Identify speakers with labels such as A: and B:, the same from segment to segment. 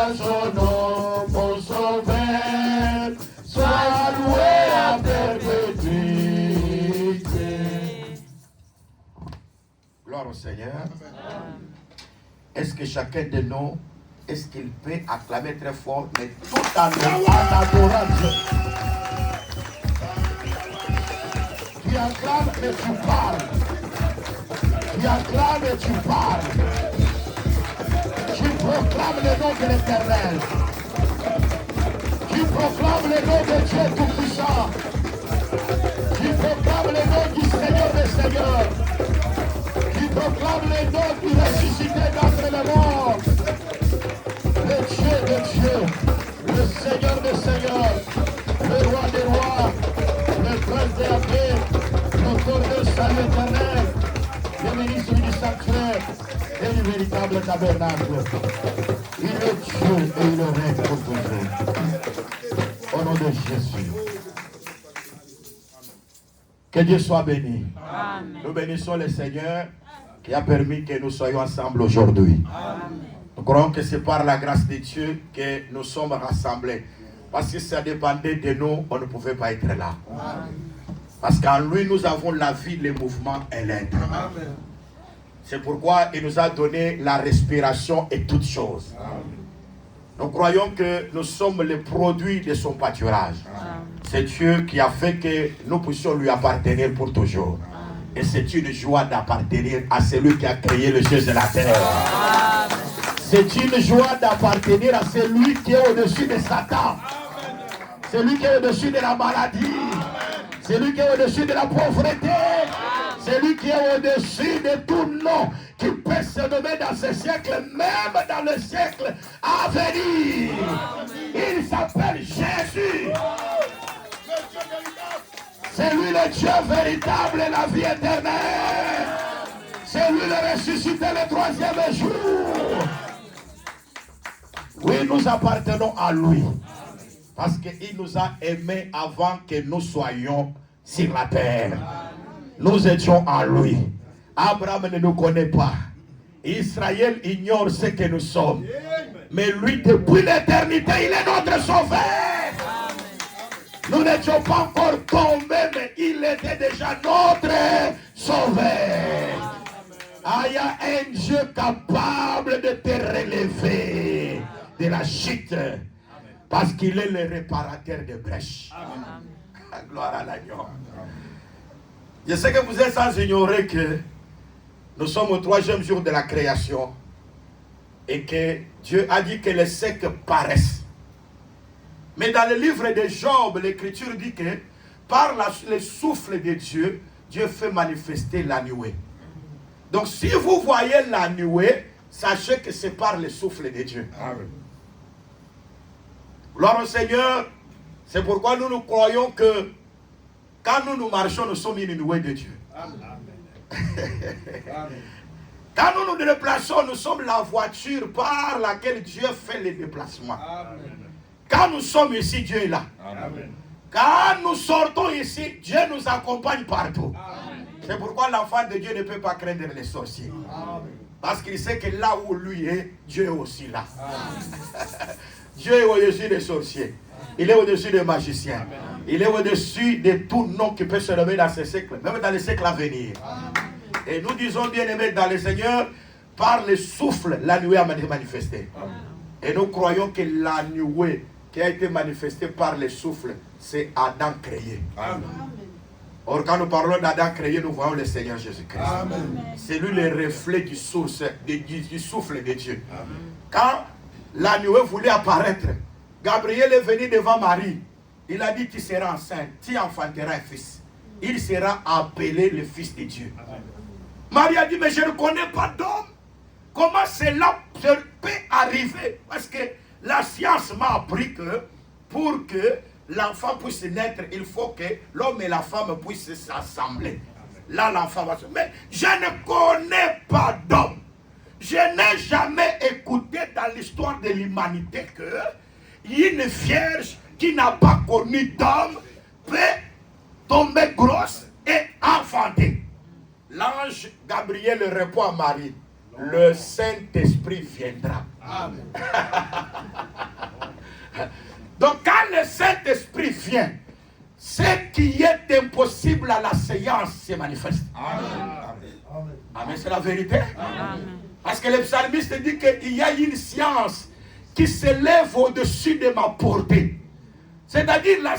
A: à son nom, mon sauveur, sois loué à perpétuité. Gloire au Seigneur. Est-ce que chacun de nous, est-ce qu'il peut acclamer très fort, mais tout en adorant Dieu? Tu acclames et tu parles. Tu acclames et tu parles. Tu proclames le nom de l'Éternel. Tu proclames le nom de Dieu Tout-Puissant. Tu proclames le nom du Seigneur des Seigneurs. Tu proclames le nom du ressuscité d'entre les morts. Le Dieu de Dieu, le Seigneur des Seigneurs, le Roi des Rois, le Prince de la paix, l'auteur de salut éternel, le ministre du sanctuaire et du véritable tabernacle. Il est Dieu et il règne pour toujours. Au nom de Jésus. Que Dieu soit béni. Amen. Nous bénissons le Seigneur qui a permis que nous soyons ensemble aujourd'hui. Nous croyons que c'est par la grâce de Dieu que nous sommes rassemblés. Parce que si ça dépendait de nous, on ne pouvait pas être là. Amen. Parce qu'en lui, nous avons la vie, le mouvement et l'être. C'est pourquoi il nous a donné la respiration et toutes choses. Amen. Nous croyons que nous sommes les produits de son pâturage. C'est Dieu qui a fait que nous puissions lui appartenir pour toujours. Amen. Et c'est une joie d'appartenir à celui qui a créé le ciel et la terre. Amen. C'est une joie d'appartenir à celui qui est au-dessus de Satan. Celui qui est au-dessus de la maladie. Celui qui est au-dessus de la pauvreté. Celui qui est au-dessus de tout nom qui peut se nommer dans ce siècle, même dans le siècle à venir. Il s'appelle Jésus. C'est lui le Dieu véritable et la vie éternelle. C'est lui le ressuscité le troisième jour. Oui, nous appartenons à lui. Parce qu'il nous a aimés avant que nous soyons sur la terre. Nous étions en lui. Abraham ne nous connaît pas. Israël ignore ce que nous sommes. Mais lui, depuis l'éternité, il est notre sauveur. Nous n'étions pas encore tombés, mais il était déjà notre sauveur. Il y a un Dieu capable de te relever de la chute. Parce qu'il est le réparateur de brèches. Gloire à l'agneau. Je sais que vous êtes sans ignorer que nous sommes au 3e jour de la création et que Dieu a dit que les secs paraissent. Mais dans le livre de Job, l'Écriture dit que par le souffle de Dieu, Dieu fait manifester la nuée. Donc si vous voyez la nuée, sachez que c'est par le souffle de Dieu. Amen. Gloire au Seigneur. C'est pourquoi nous croyons que quand nous marchons, nous sommes une nuée de Dieu. Amen. Quand nous nous déplaçons, nous sommes la voiture par laquelle Dieu fait les déplacements. Amen. Quand nous sommes ici, Dieu est là. Amen. Quand nous sortons ici, Dieu nous accompagne partout. Amen. C'est pourquoi l'enfant de Dieu ne peut pas craindre les sorciers. Amen. Parce qu'il sait que là où lui est, Dieu est aussi là. Dieu est au-dessus des sorciers. Il est au-dessus des magiciens. Amen. Il est au-dessus de tout nom qui peut se nommer dans ce siècle, même dans les siècles à venir. Amen. Et nous disons, bien-aimés dans le Seigneur, par le souffle, la nuée a été manifestée. Amen. Et nous croyons que la nuée qui a été manifestée par le souffle, c'est Adam créé. Amen. Or, quand nous parlons d'Adam créé, nous voyons le Seigneur Jésus-Christ. C'est lui le reflet du souffle de Dieu. Amen. Quand la nuée voulait apparaître, Gabriel est venu devant Marie. Il a dit, tu seras enceinte, tu enfanteras un fils. Il sera appelé le Fils de Dieu. Amen. Marie a dit, mais je ne connais pas d'homme. Comment cela peut arriver? Parce que la science m'a appris que pour que l'enfant puisse naître, il faut que l'homme et la femme puissent s'assembler. Là, l'enfant va se... Mais je ne connais pas d'homme. Je n'ai jamais écouté dans l'histoire de l'humanité que une vierge qui n'a pas connu d'homme peut tomber grosse et enfanter. L'ange Gabriel répond à Marie, le Saint-Esprit viendra. Amen. vient, ce qui est impossible à la séance se manifeste. Amen, c'est la vérité. Amen. Parce que le psalmiste dit qu'il y a une science qui s'élève au-dessus de ma portée. C'est-à-dire la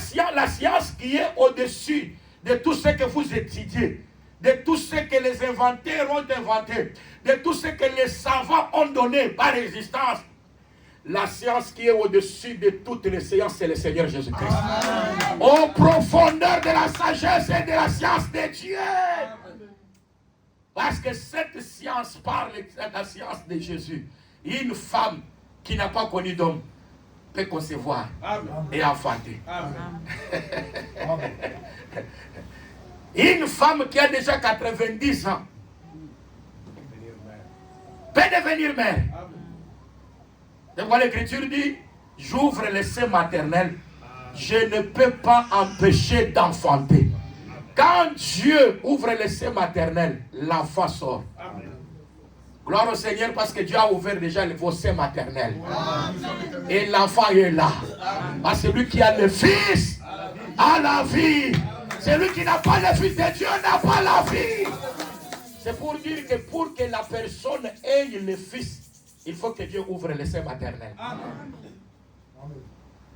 A: science qui est au-dessus de tout ce que vous étudiez, de tout ce que les inventaires ont inventé, de tout ce que les savants ont donné par existence. La science qui est au-dessus de toutes les sciences, c'est le Seigneur Jésus-Christ. Aux profondeurs de la sagesse et de la science de Dieu. Parce que cette science parle de la science de Jésus. Une femme qui n'a pas connu d'homme peut concevoir et enfanter. Une femme qui a déjà 90 ans peut devenir mère. C'est pourquoi l'Écriture dit, j'ouvre le sein maternel, je ne peux pas empêcher d'enfanter. Quand Dieu ouvre le sein maternel, l'enfant sort. Amen. Gloire au Seigneur parce que Dieu a ouvert déjà vos seins maternels. Amen. Et l'enfant est là. Parce que celui qui a le Fils a la vie. Celui qui n'a pas le Fils de Dieu n'a pas la vie. C'est pour dire que pour que la personne ait le Fils, il faut que Dieu ouvre le sein maternel.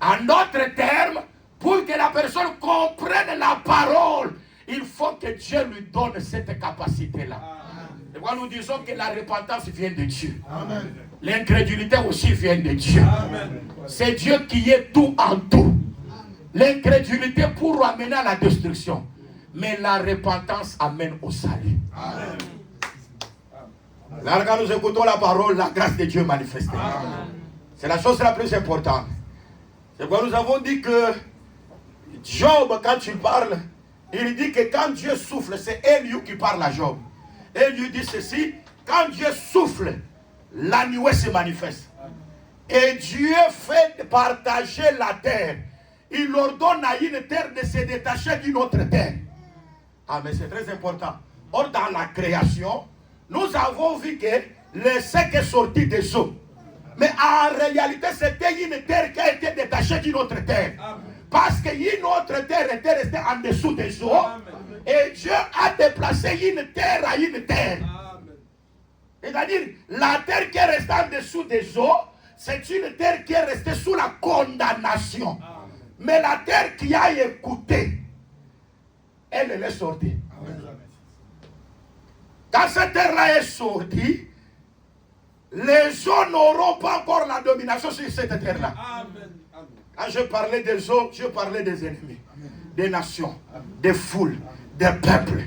A: En d'autres termes, pour que la personne comprenne la parole, il faut que Dieu lui donne cette capacité-là. Et voilà, nous disons que la repentance vient de Dieu. L'incrédulité aussi vient de Dieu. C'est Dieu qui est tout en tout. L'incrédulité pour amener à la destruction. Mais la repentance amène au salut. Là, quand nous écoutons la parole, la grâce de Dieu manifestée. C'est la chose la plus importante. C'est pourquoi nous avons dit que Job, quand il parle, il dit que quand Dieu souffle, c'est Eliu qui parle à Job. Eliu dit ceci, quand Dieu souffle, la nuée se manifeste. Et Dieu fait partager la terre. Il ordonne à une terre de se détacher d'une autre terre. Ah, mais c'est très important. Or, dans la création, nous avons vu que le sec est sorti des eaux. Mais en réalité, c'était une terre qui a été détachée d'une autre terre. Amen. Parce qu'une autre terre était restée en dessous des eaux. Amen. Et Dieu a déplacé une terre à une terre. C'est-à-dire, la terre qui est restée en dessous des eaux, c'est une terre qui est restée sous la condamnation. Amen. Mais la terre qui a écouté, elle est sortie. Amen. Quand cette terre-là est sortie, les eaux n'auront pas encore la domination sur cette terre-là. Quand je parlais des eaux, je parlais des ennemis, des nations, des foules, des peuples,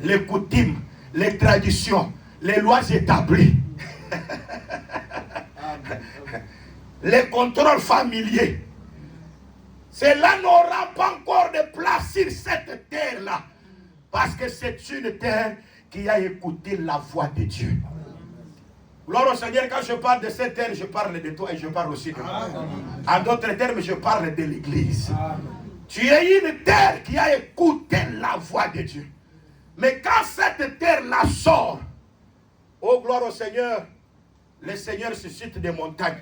A: les coutumes, les traditions, les lois établies, les contrôles familiers. Cela n'aura pas encore de place sur cette terre-là. Parce que c'est une terre qui a écouté la voix de Dieu. Gloire au Seigneur, quand je parle de cette terre, je parle de toi et je parle aussi de moi. En d'autres termes, je parle de l'église. Tu es une terre qui a écouté la voix de Dieu. Mais quand cette terre-là sort, oh gloire au Seigneur, le Seigneur suscite des montagnes,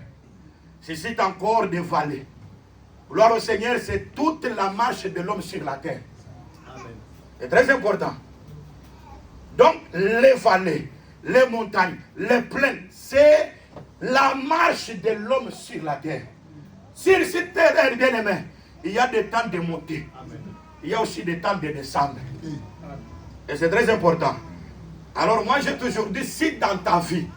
A: suscite encore des vallées. Gloire au Seigneur, c'est toute la marche de l'homme sur la terre. C'est très important. Donc, les vallées, les montagnes, les plaines, c'est la marche de l'homme sur la terre. Sur cette terre, bien aimé, il y a des temps de monter. Il y a aussi des temps de descendre. Et c'est très important. Alors moi, j'ai toujours dit, si dans ta vie,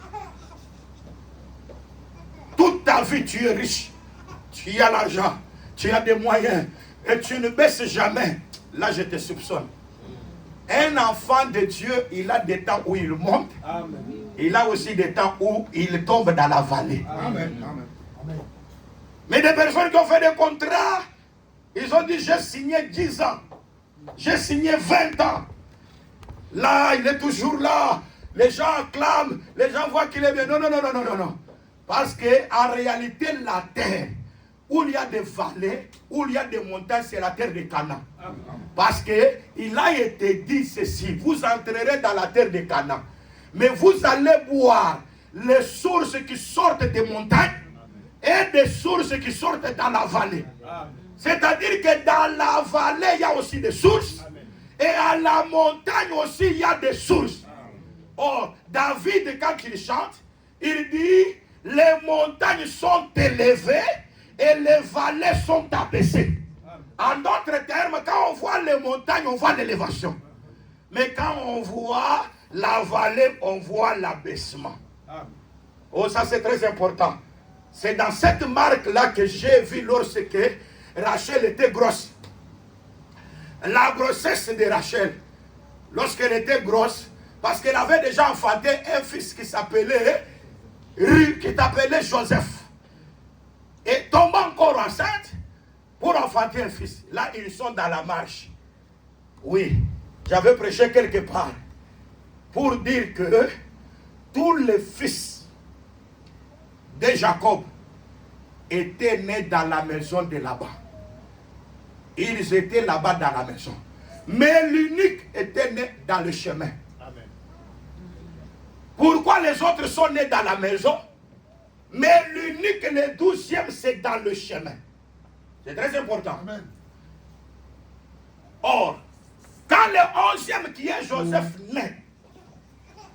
A: toute ta vie, tu es riche, tu as l'argent, tu as des moyens, et tu ne baisses jamais, là, je te soupçonne. Un enfant de Dieu, il a des temps où il monte. Amen. Il a aussi des temps où il tombe dans la vallée. Amen. Amen. Mais des personnes qui ont fait des contrats, ils ont dit, j'ai signé 10 ans. J'ai signé 20 ans. Là, il est toujours là. Les gens acclament. Les gens voient qu'il est bien. Non, non, non, non, non, non. Parce qu'en réalité, la terre, où il y a des vallées, où il y a des montagnes, c'est la terre de Canaan. Parce qu'il a été dit ceci, vous entrerez dans la terre de Canaan, mais vous allez boire les sources qui sortent des montagnes et des sources qui sortent dans la vallée. C'est-à-dire que dans la vallée, il y a aussi des sources. Amen. Et à la montagne aussi, il y a des sources. Or, David, quand il chante, il dit, les montagnes sont élevées et les vallées sont abaissées. En d'autres termes, quand on voit les montagnes, on voit l'élévation. Mais quand on voit la vallée, on voit l'abaissement. Oh, ça c'est très important. C'est dans cette marque-là que j'ai vu lorsque Rachel était grosse. La grossesse de Rachel, lorsqu'elle était grosse, parce qu'elle avait déjà enfanté un fils qui s'appelait Joseph. Et tombant encore enceinte pour enfanter un fils. Là, ils sont dans la marche. Oui, j'avais prêché quelque part pour dire que tous les fils de Jacob étaient nés dans la maison de Laban. Ils étaient là-bas dans la maison. Mais l'unique était né dans le chemin. Amen. Pourquoi les autres sont nés dans la maison? Mais l'unique, le 12e, c'est dans le chemin. C'est très important. Amen. Or, quand le 11e qui est Joseph naît,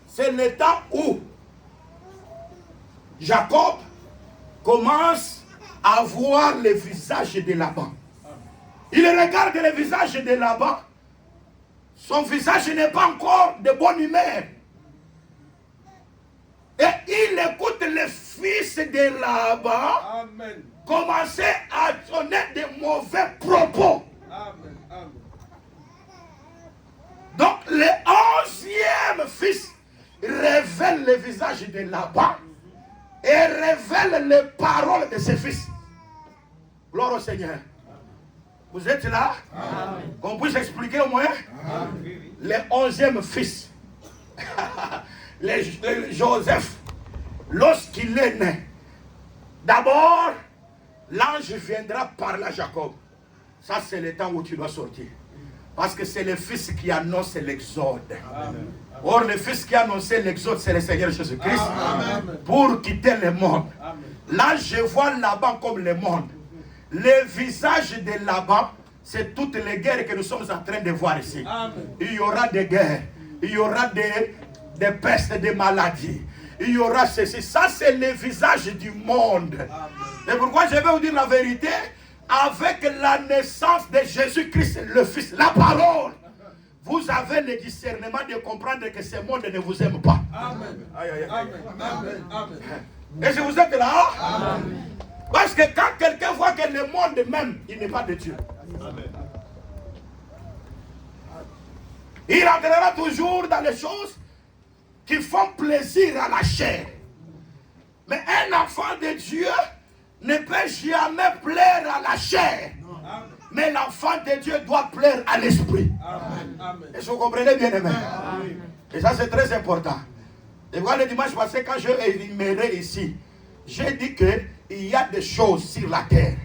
A: c'est le temps où Jacob commence à voir le visage de Laban. Il regarde le visage de Laban. Son visage n'est pas encore de bonne humeur. Et il écoute le fils de Laban. Amen. Commencer à donner de mauvais propos. Amen. Amen. Donc le 11e fils révèle le visage de Laban et révèle les paroles de ses fils. Gloire au Seigneur. Vous êtes là? Amen. Qu'on puisse expliquer au moins. Amen. Le 11e fils, Joseph, lorsqu'il est né, d'abord, l'ange viendra parler à Jacob. Ça, c'est le temps où tu dois sortir. Parce que c'est le fils qui annonce l'exode. Amen. Or, le fils qui a annoncé l'exode, c'est le Seigneur Jésus-Christ. Amen. Pour quitter le monde. Amen. Là, je vois Laban comme le monde. Le visage de Laban, c'est toutes les guerres que nous sommes en train de voir ici. Amen. Il y aura des guerres, il y aura des pestes, des maladies. Il y aura ceci. Ça, c'est le visage du monde. Amen. Et pourquoi je vais vous dire la vérité? Avec la naissance de Jésus-Christ, le Fils, la parole, vous avez le discernement de comprendre que ce monde ne vous aime pas. Amen. Aïe, aïe, aïe. Amen. Amen. Et si vous êtes là, amen. Parce que quand quelqu'un voit que le monde même, il n'est pas de Dieu. Amen. Il entrera toujours dans les choses qui font plaisir à la chair. Mais un enfant de Dieu ne peut jamais plaire à la chair. Amen. Mais l'enfant de Dieu doit plaire à l'esprit. Est-ce que vous comprenez bien, aimé? Et ça, c'est très important. Et voilà, le dimanche passé, quand je énumérais ici, j'ai dit qu'il y a des choses sur la terre.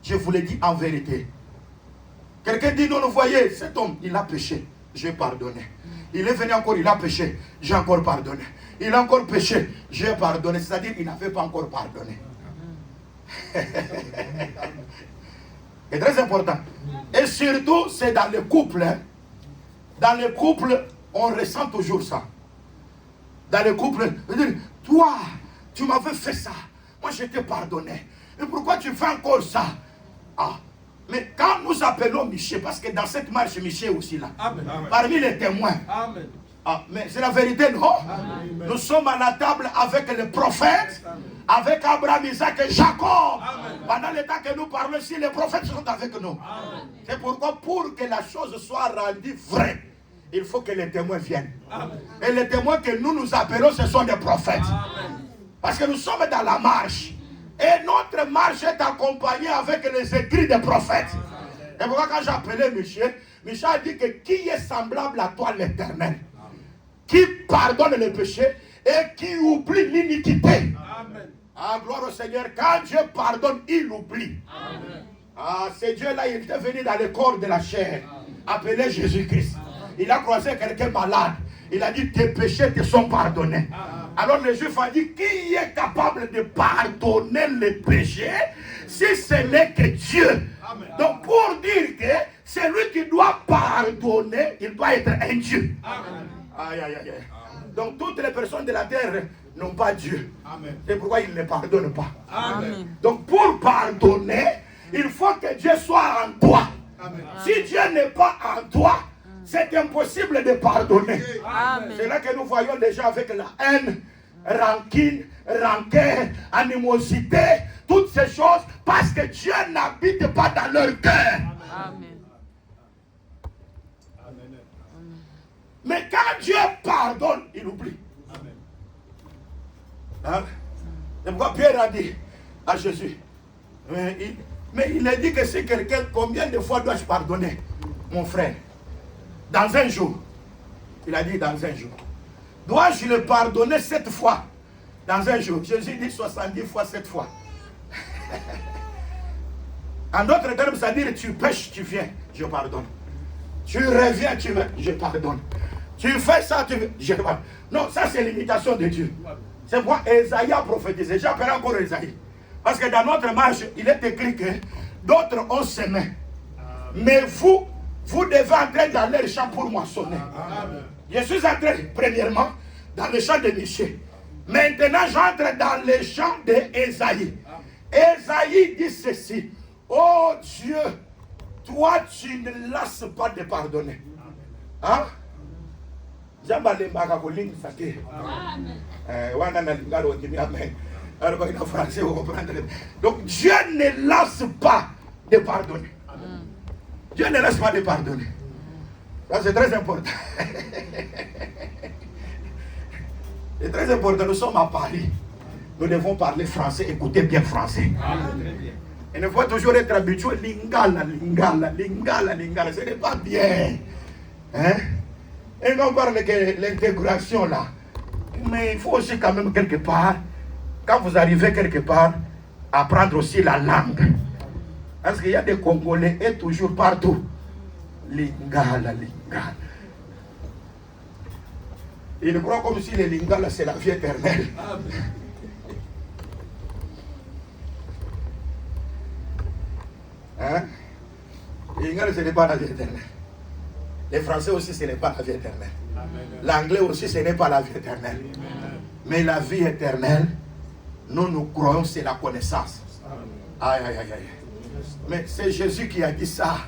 A: Je vous l'ai dit en vérité. Quelqu'un dit, non, vous voyez, cet homme, il a péché. J'ai pardonné. Il est venu encore, il a péché. J'ai encore pardonné. Il a encore péché. J'ai pardonné. C'est-à-dire qu'il n'avait pas encore pardonné. C'est très important. Et surtout, c'est dans le couple. Hein. Dans le couple, on ressent toujours ça. Dans le couple, toi, tu m'avais fait ça. Moi, je t'ai pardonné. Et pourquoi tu fais encore ça? Ah. Mais quand nous appelons Michel, parce que dans cette marche, Michel est aussi là. Amen. Parmi les témoins. Amen. Ah, mais c'est la vérité, non? Amen. Nous sommes à la table avec les prophètes, amen. Avec Abraham, Isaac et Jacob. Amen. Pendant le temps que nous parlons ici, les prophètes sont avec nous. Amen. C'est pourquoi, pour que la chose soit rendue vraie, il faut que les témoins viennent. Amen. Et les témoins que nous appelons, ce sont des prophètes. Amen. Parce que nous sommes dans la marche. Et notre marche est accompagnée avec les écrits des prophètes. Amen. Et pourquoi quand j'ai appelé Michel, Michel a dit que qui est semblable à toi, l'Éternel? Qui pardonne le péché et qui oublie l'iniquité. Amen. Ah, gloire au Seigneur. Quand Dieu pardonne, il oublie. Amen. Ah, ce Dieu-là, il est venu dans le corps de la chair, appelé Jésus-Christ. Il a croisé quelqu'un malade. Il a dit, tes péchés te sont pardonnés. Amen. Alors le Juif a dit, qui est capable de pardonner les péchés si ce n'est que Dieu? Donc pour dire que celui qui doit pardonner, il doit être un Dieu. Aïe, aïe, aïe. Donc toutes les personnes de la terre n'ont pas Dieu. C'est pourquoi ils ne pardonnent pas. Donc pour pardonner, il faut que Dieu soit en toi. Si Dieu n'est pas en toi, c'est impossible de pardonner. C'est là que nous voyons les gens avec la haine, rancune, rancœur, animosité, toutes ces choses, parce que Dieu n'habite pas dans leur cœur. Mais quand Dieu pardonne, il oublie. Hein? C'est pourquoi Pierre a dit à Jésus, mais il a dit que c'est quelqu'un, combien de fois dois-je pardonner, mon frère? Dans un jour. Il a dit dans un jour. Dois-je le pardonner 7 fois? Dans un jour. Jésus dit 70 fois 7 fois. En d'autres termes, c'est-à-dire tu pêches, tu viens, je pardonne. Tu reviens, tu viens, je pardonne. Tu fais ça, tu viens, je pardonne. Non, ça c'est l'imitation de Dieu. C'est moi, Esaïe a prophétisé. J'appelle encore Esaïe. Parce que dans notre marche, il est écrit que d'autres ont semé. Mais vous devez entrer dans leur champ pour moissonner. Je suis entré, premièrement, dans le champ de Michée. Maintenant, j'entre dans le champ d'Esaïe. Esaïe dit ceci. Oh Dieu, toi, tu ne lasses pas de pardonner. Hein? Donc Dieu ne lasse pas de pardonner. Dieu ne laisse pas de pardonner. Ça c'est très important. C'est très important. Nous sommes à Paris. Nous devons parler français, écouter bien français. Il ne faut toujours être habitué. Lingala, lingala, lingala, lingala. Ce n'est pas bien. Hein? Et on parle de l'intégration là. Mais il faut aussi quand même quelque part, quand vous arrivez quelque part, apprendre aussi la langue. Parce qu'il y a des Congolais et toujours partout. Lingala, lingala. Ils croient comme si les lingala c'est la vie éternelle. Hein? Lingala ce n'est pas la vie éternelle. Les Français aussi ce n'est pas la vie éternelle. L'anglais aussi ce n'est pas la vie éternelle. Mais la vie éternelle, nous croyons c'est la connaissance. Aïe, aïe, aïe, aïe. Mais c'est Jésus qui a dit ça.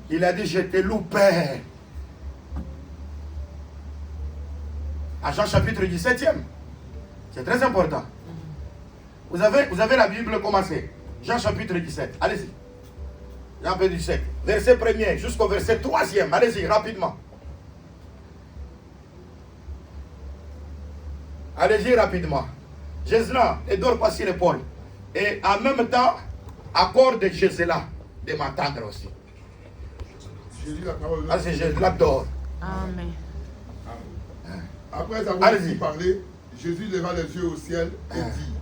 A: Il a dit, je te loue, Père. À Jean chapitre 17e. C'est très important. Vous avez la Bible commencée. Jean chapitre 17. Allez-y. Jean chapitre 17. Verset 1er jusqu'au verset 3e. Allez-y, rapidement. Allez-y, rapidement. Jésus ne dort pas sur l'épaule. Et en même temps, accorde Jésus là de m'attendre aussi. Ah, c'est Jésus là dort.
B: Amen.
C: Après avoir ainsi parlé, Jésus leva les yeux au ciel et dit,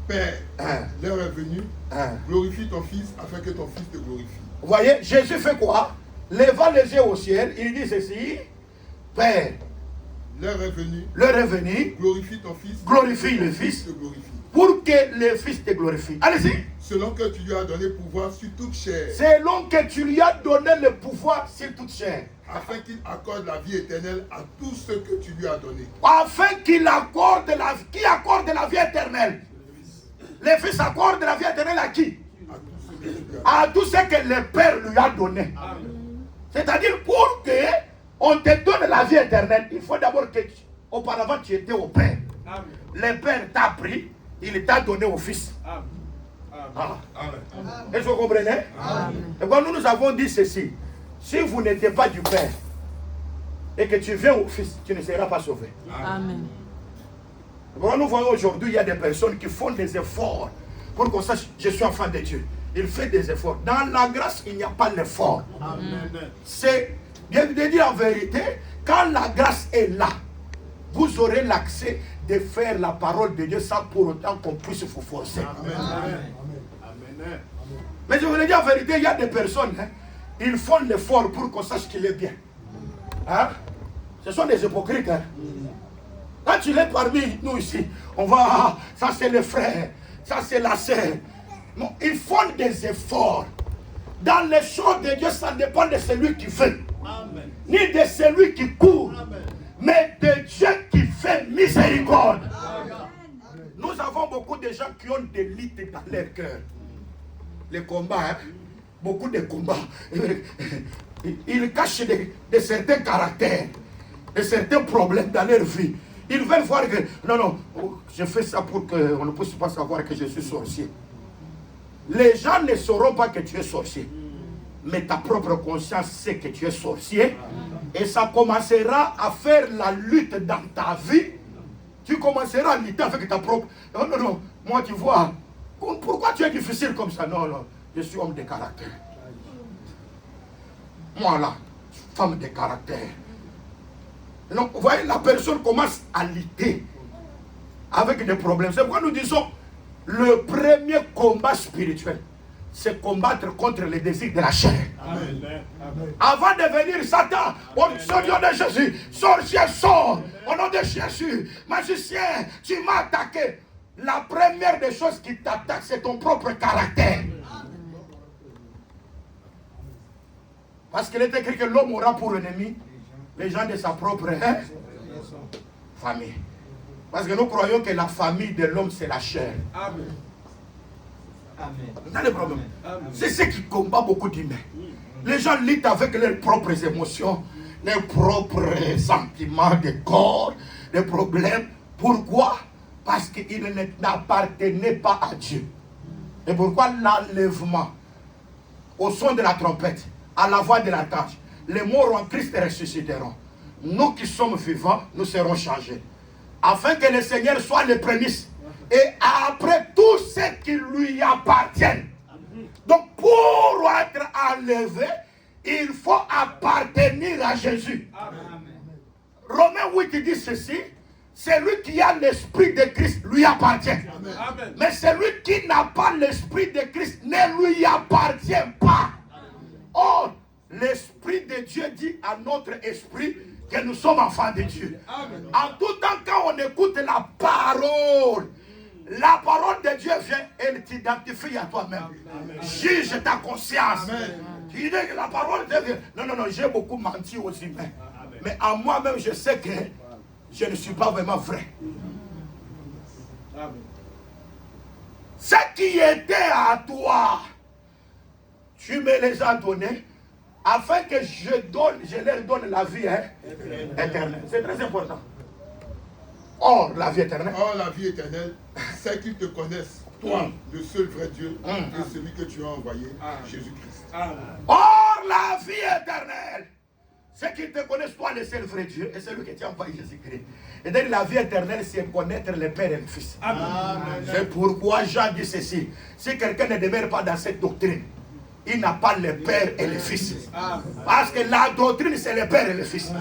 C: Père, l'heure est venue, glorifie ton Fils afin que ton Fils te glorifie.
A: Vous voyez, Jésus fait quoi? Levant les yeux au ciel, il dit ceci, Père,
C: l'heure est venue,
A: glorifie
C: ton Fils,
A: glorifie le Fils,
C: te glorifie.
A: Pour que le Fils te glorifie. Allez-y.
C: Selon que tu lui as donné pouvoir sur toute chair.
A: Selon que tu lui as donné le pouvoir sur toute chair.
C: Afin qu'il accorde la vie éternelle à tous ceux que tu lui as donnés.
A: Afin qu'il accorde la vie éternelle. Le Fils accorde la vie éternelle à qui? À tous ceux que le Père lui a donné. C'est-à-dire pour que on te donne la vie éternelle, il faut d'abord que auparavant tu étais au Père. Amen. Le Père t'a pris, il t'a donné au Fils. Est-ce que vous comprenez? Et quand nous avons dit ceci, si vous n'étiez pas du Père et que tu viens au Fils, tu ne seras pas sauvé.
B: Amen.
A: Quand nous voyons aujourd'hui, il y a des personnes qui font des efforts pour qu'on sache, je suis enfant de Dieu. Il fait des efforts. Dans la grâce, il n'y a pas d'effort. C'est, bien de dire en vérité, quand la grâce est là, vous aurez l'accès de faire la parole de Dieu sans pour autant qu'on puisse vous forcer.
C: Amen.
A: Mais je vous le dis en vérité, il y a des personnes, ils font l'effort pour qu'on sache qu'il est bien. Hein? Ce sont des hypocrites. Quand tu es parmi nous ici, on va, ça c'est le frère, ça c'est la sœur. Non, ils font des efforts Dans les choses de Dieu, ça dépend de celui qui fait, ni de celui qui court, mais de Dieu qui fait miséricorde. Nous avons beaucoup de gens qui ont des luttes dans leur cœur. Les combats, hein? Beaucoup de combats. Ils cachent de certains caractères, de certains problèmes dans leur vie. Ils veulent voir que, non, je fais ça pour qu'on ne puisse pas savoir que je suis sorcier. Les gens ne sauront pas que tu es sorcier. Mais ta propre conscience sait que tu es sorcier. Et ça commencera à faire la lutte dans ta vie. Tu commenceras à lutter avec ta propre... Non, moi tu vois, pourquoi tu es difficile comme ça? Non, je suis homme de caractère. Moi là, femme de caractère. Donc, vous voyez, la personne commence à lutter avec des problèmes. C'est pourquoi nous disons, le premier combat spirituel, c'est combattre contre les désirs de la chair. Amen. Avant de venir, Satan, au nom de Jésus, sorcier sort, au nom de Jésus, magicien, tu m'as attaqué. La première des choses qui t'attaque, c'est ton propre caractère. Parce qu'il est écrit que l'homme aura pour ennemi les gens de sa propre famille. Parce que nous croyons que la famille de l'homme, c'est la chair. Amen. C'est le problème. C'est ce qui combat beaucoup d'humains. Les gens luttent avec leurs propres émotions, leurs propres sentiments de corps, des problèmes. Pourquoi? Parce qu'ils n'appartenaient pas à Dieu. Et pourquoi l'enlèvement, au son de la trompette, à la voix de l'archange, les morts en Christ ressusciteront. Nous qui sommes vivants, nous serons changés. Afin que le Seigneur soit le prémices. Et après tout ce qui lui appartient. Donc pour être enlevé, il faut appartenir à Jésus. Romains 8 dit ceci. Celui qui a l'esprit de Christ lui appartient. Amen. Mais celui qui n'a pas l'esprit de Christ ne lui appartient pas. Or, l'Esprit de Dieu dit à notre esprit que nous sommes enfants de Dieu. Amen. En tout temps, quand on écoute la parole de Dieu vient, elle t'identifie à toi-même. Juge ta conscience. Amen. Tu dis que la parole de Dieu vient. Non, j'ai beaucoup menti aux humains. Mais en moi-même, je sais que je ne suis pas vraiment vrai. Amen. Ce qui était à toi, tu me les as donnés afin que je leur donne la vie éternelle. C'est très important. Or, la vie éternelle.
C: Or, la vie éternelle, c'est qu'ils te connaissent, toi, le seul vrai Dieu, et celui que tu as envoyé, Jésus-Christ.
A: Or, la vie éternelle, c'est qu'ils te connaissent, toi, le seul vrai Dieu, et celui que tu as envoyé, Jésus-Christ. Et donc, la vie éternelle, c'est connaître le Père et le Fils. C'est pourquoi Jean dit ceci. Si quelqu'un ne demeure pas dans cette doctrine, il n'a pas le Père et le Fils. Parce que la doctrine, c'est le Père et le Fils.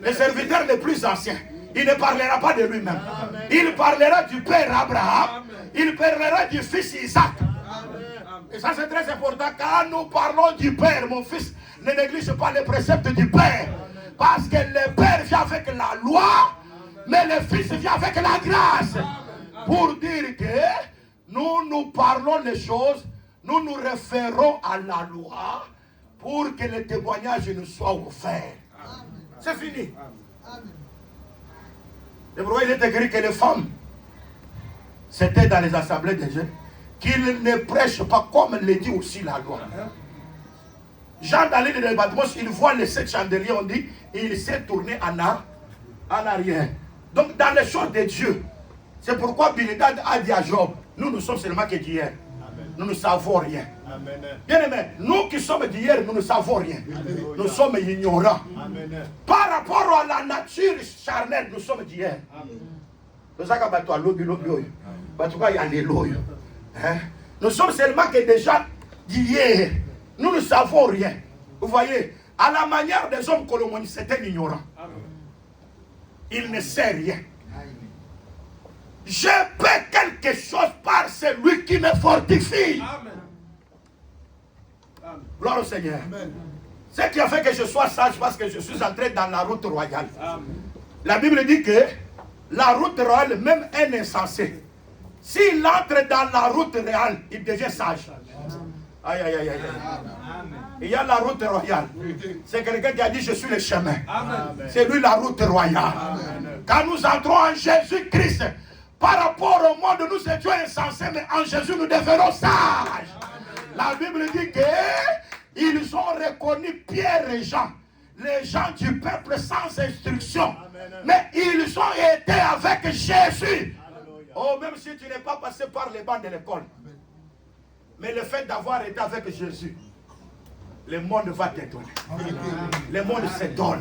A: Le serviteur le plus ancien, il ne parlera pas de lui-même. Il parlera du Père Abraham. Il parlera du Fils Isaac. Et ça, c'est très important. Quand nous parlons du Père, mon fils, ne néglige pas les préceptes du Père. Parce que le Père vient avec la loi, mais le Fils vient avec la grâce. Pour dire que nous parlons les choses, nous nous référons à la loi pour que le témoignage nous soit offert. C'est fini. Et pourquoi il est écrit que les femmes, c'était dans les assemblées des jeunes, qu'ils ne prêchent pas comme le dit aussi la loi. Jean dans l'île de Patmos, il voit les 7 chandeliers, on dit, il s'est tourné en arrière. Donc dans les choses de Dieu, c'est pourquoi Bildad a dit à Job, nous sommes seulement que d'hier. Nous ne savons rien. Bien aimé, nous qui sommes d'hier, nous ne savons rien. Nous sommes ignorants. Par rapport à la nature charnelle, nous sommes d'hier. Nous sommes seulement que des gens d'hier. Nous ne savons rien. Vous voyez, à la manière des hommes colombonis, c'est un ignorant. Il ne sait rien. Je paie quelque chose par celui qui me fortifie. Amen. Gloire au Seigneur. Amen. Ce qui a fait que je sois sage, parce que je suis entré dans la route royale. Amen. La Bible dit que la route royale, même un insensé, s'il entre dans la route réelle, il devient sage. Aïe, aïe, aïe, aïe. Il y a la route royale. C'est quelqu'un qui a dit, je suis le chemin. C'est lui la route royale. Quand nous entrons en Jésus-Christ, par rapport au monde, nous étions insensés, mais en Jésus, nous devenons sages. La Bible dit qu'ils ont reconnu Pierre et Jean, les gens du peuple sans instruction. Mais ils ont été avec Jésus. Oh, même si tu n'es pas passé par les bancs de l'école. Mais le fait d'avoir été avec Jésus, le monde va t'étonner. Le monde s'étonne.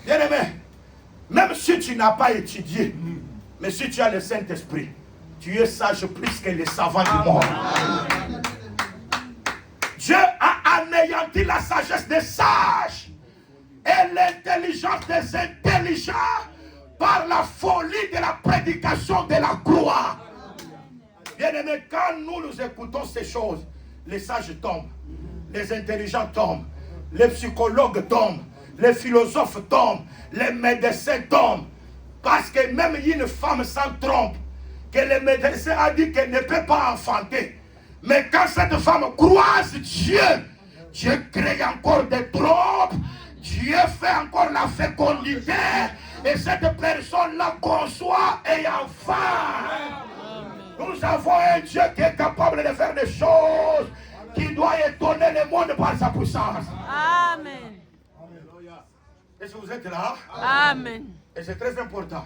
A: Bien aimé, même si tu n'as pas étudié, mais si tu as le Saint-Esprit, tu es sage plus que les savants du monde. Dieu a anéanti la sagesse des sages et l'intelligence des intelligents par la folie de la prédication de la croix. Bien aimé, quand nous écoutons ces choses, les sages tombent, les intelligents tombent, les psychologues tombent, les philosophes tombent, les médecins tombent. Parce que même une femme sans trompe, que le médecin a dit qu'elle ne peut pas enfanter. Mais quand cette femme croise Dieu, Dieu crée encore des trompes, Dieu fait encore la fécondité, et cette personne-là conçoit et enfant. Nous avons un Dieu qui est capable de faire des choses qui doit étonner le monde par sa puissance.
B: Amen.
A: Est-ce que vous êtes là?
B: Amen.
A: Et c'est très important.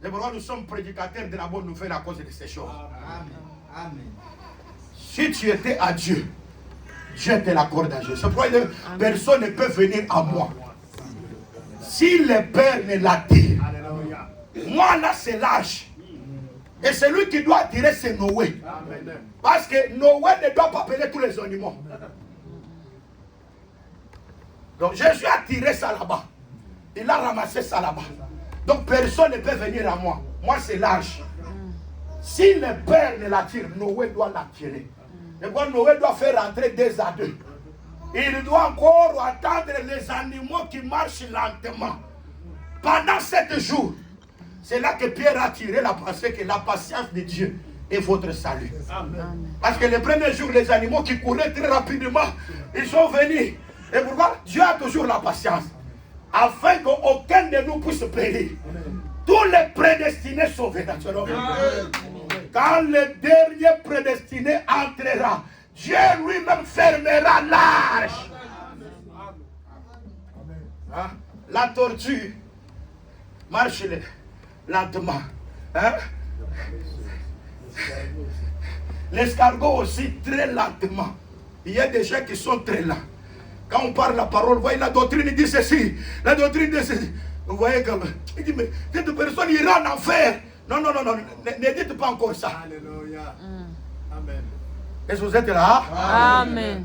A: C'est pourquoi nous sommes prédicateurs de la bonne nouvelle à cause de ces choses.
D: Amen.
A: Si tu étais à Dieu, Dieu te l'accorde à Dieu. C'est pourquoi personne ne peut venir à moi. Si le Père ne l'attire, moi là c'est l'âge. Et celui qui doit attirer c'est Noé. Parce que Noé ne doit pas appeler tous les animaux. Donc Jésus a tiré ça là-bas. Il a ramassé ça là-bas. Donc personne ne peut venir à moi. Moi c'est l'âge. Si le Père ne l'attire, Noé doit l'attirer. Et quand Noé doit faire rentrer 2 à 2. Il doit encore attendre les animaux qui marchent lentement. Pendant 7 jours. C'est là que Pierre a tiré la pensée que la patience de Dieu est votre salut. Amen. Parce que les premiers jours, les animaux qui couraient très rapidement, ils sont venus. Et pourquoi? Dieu a toujours la patience. Afin qu'aucun de nous puisse périr. Tous les prédestinés sont naturellement. Quand le dernier prédestiné entrera, Dieu lui-même fermera l'arche. Hein? La tortue marche lentement. Hein? L'escargot aussi très lentement. Il y a des gens qui sont très lents. Quand on parle la parole, vous voyez, la doctrine dit ceci, la doctrine dit ceci. Vous voyez comme, il dit, mais cette personne ira en enfer. Non, non, non, non, ne dites pas encore ça.
D: Alléluia. Amen.
A: Est-ce que vous êtes là?
B: Amen.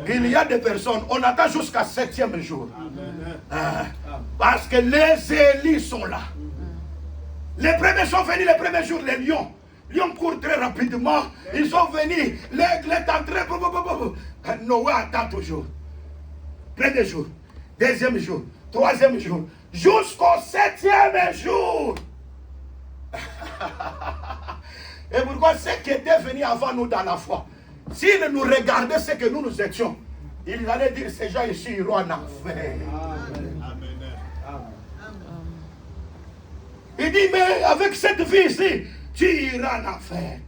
A: Il y a des personnes, on attend jusqu'à 7e jour. Hein? Parce que les élus sont là. Les premiers sont venus les premiers jours, les lions. Les lions courent très rapidement. Ils sont venus. L'aigle est entré. Noé attend toujours. Premier jour, 2e jour, 3e jour, jusqu'au 7e jour. Et pourquoi ceux qui étaient venus avant nous dans la foi, s'ils nous regardaient ce que nous étions, ils allaient dire ces gens ici iront en enfer. Il dit, mais avec cette vie ici, tu iras en enfer.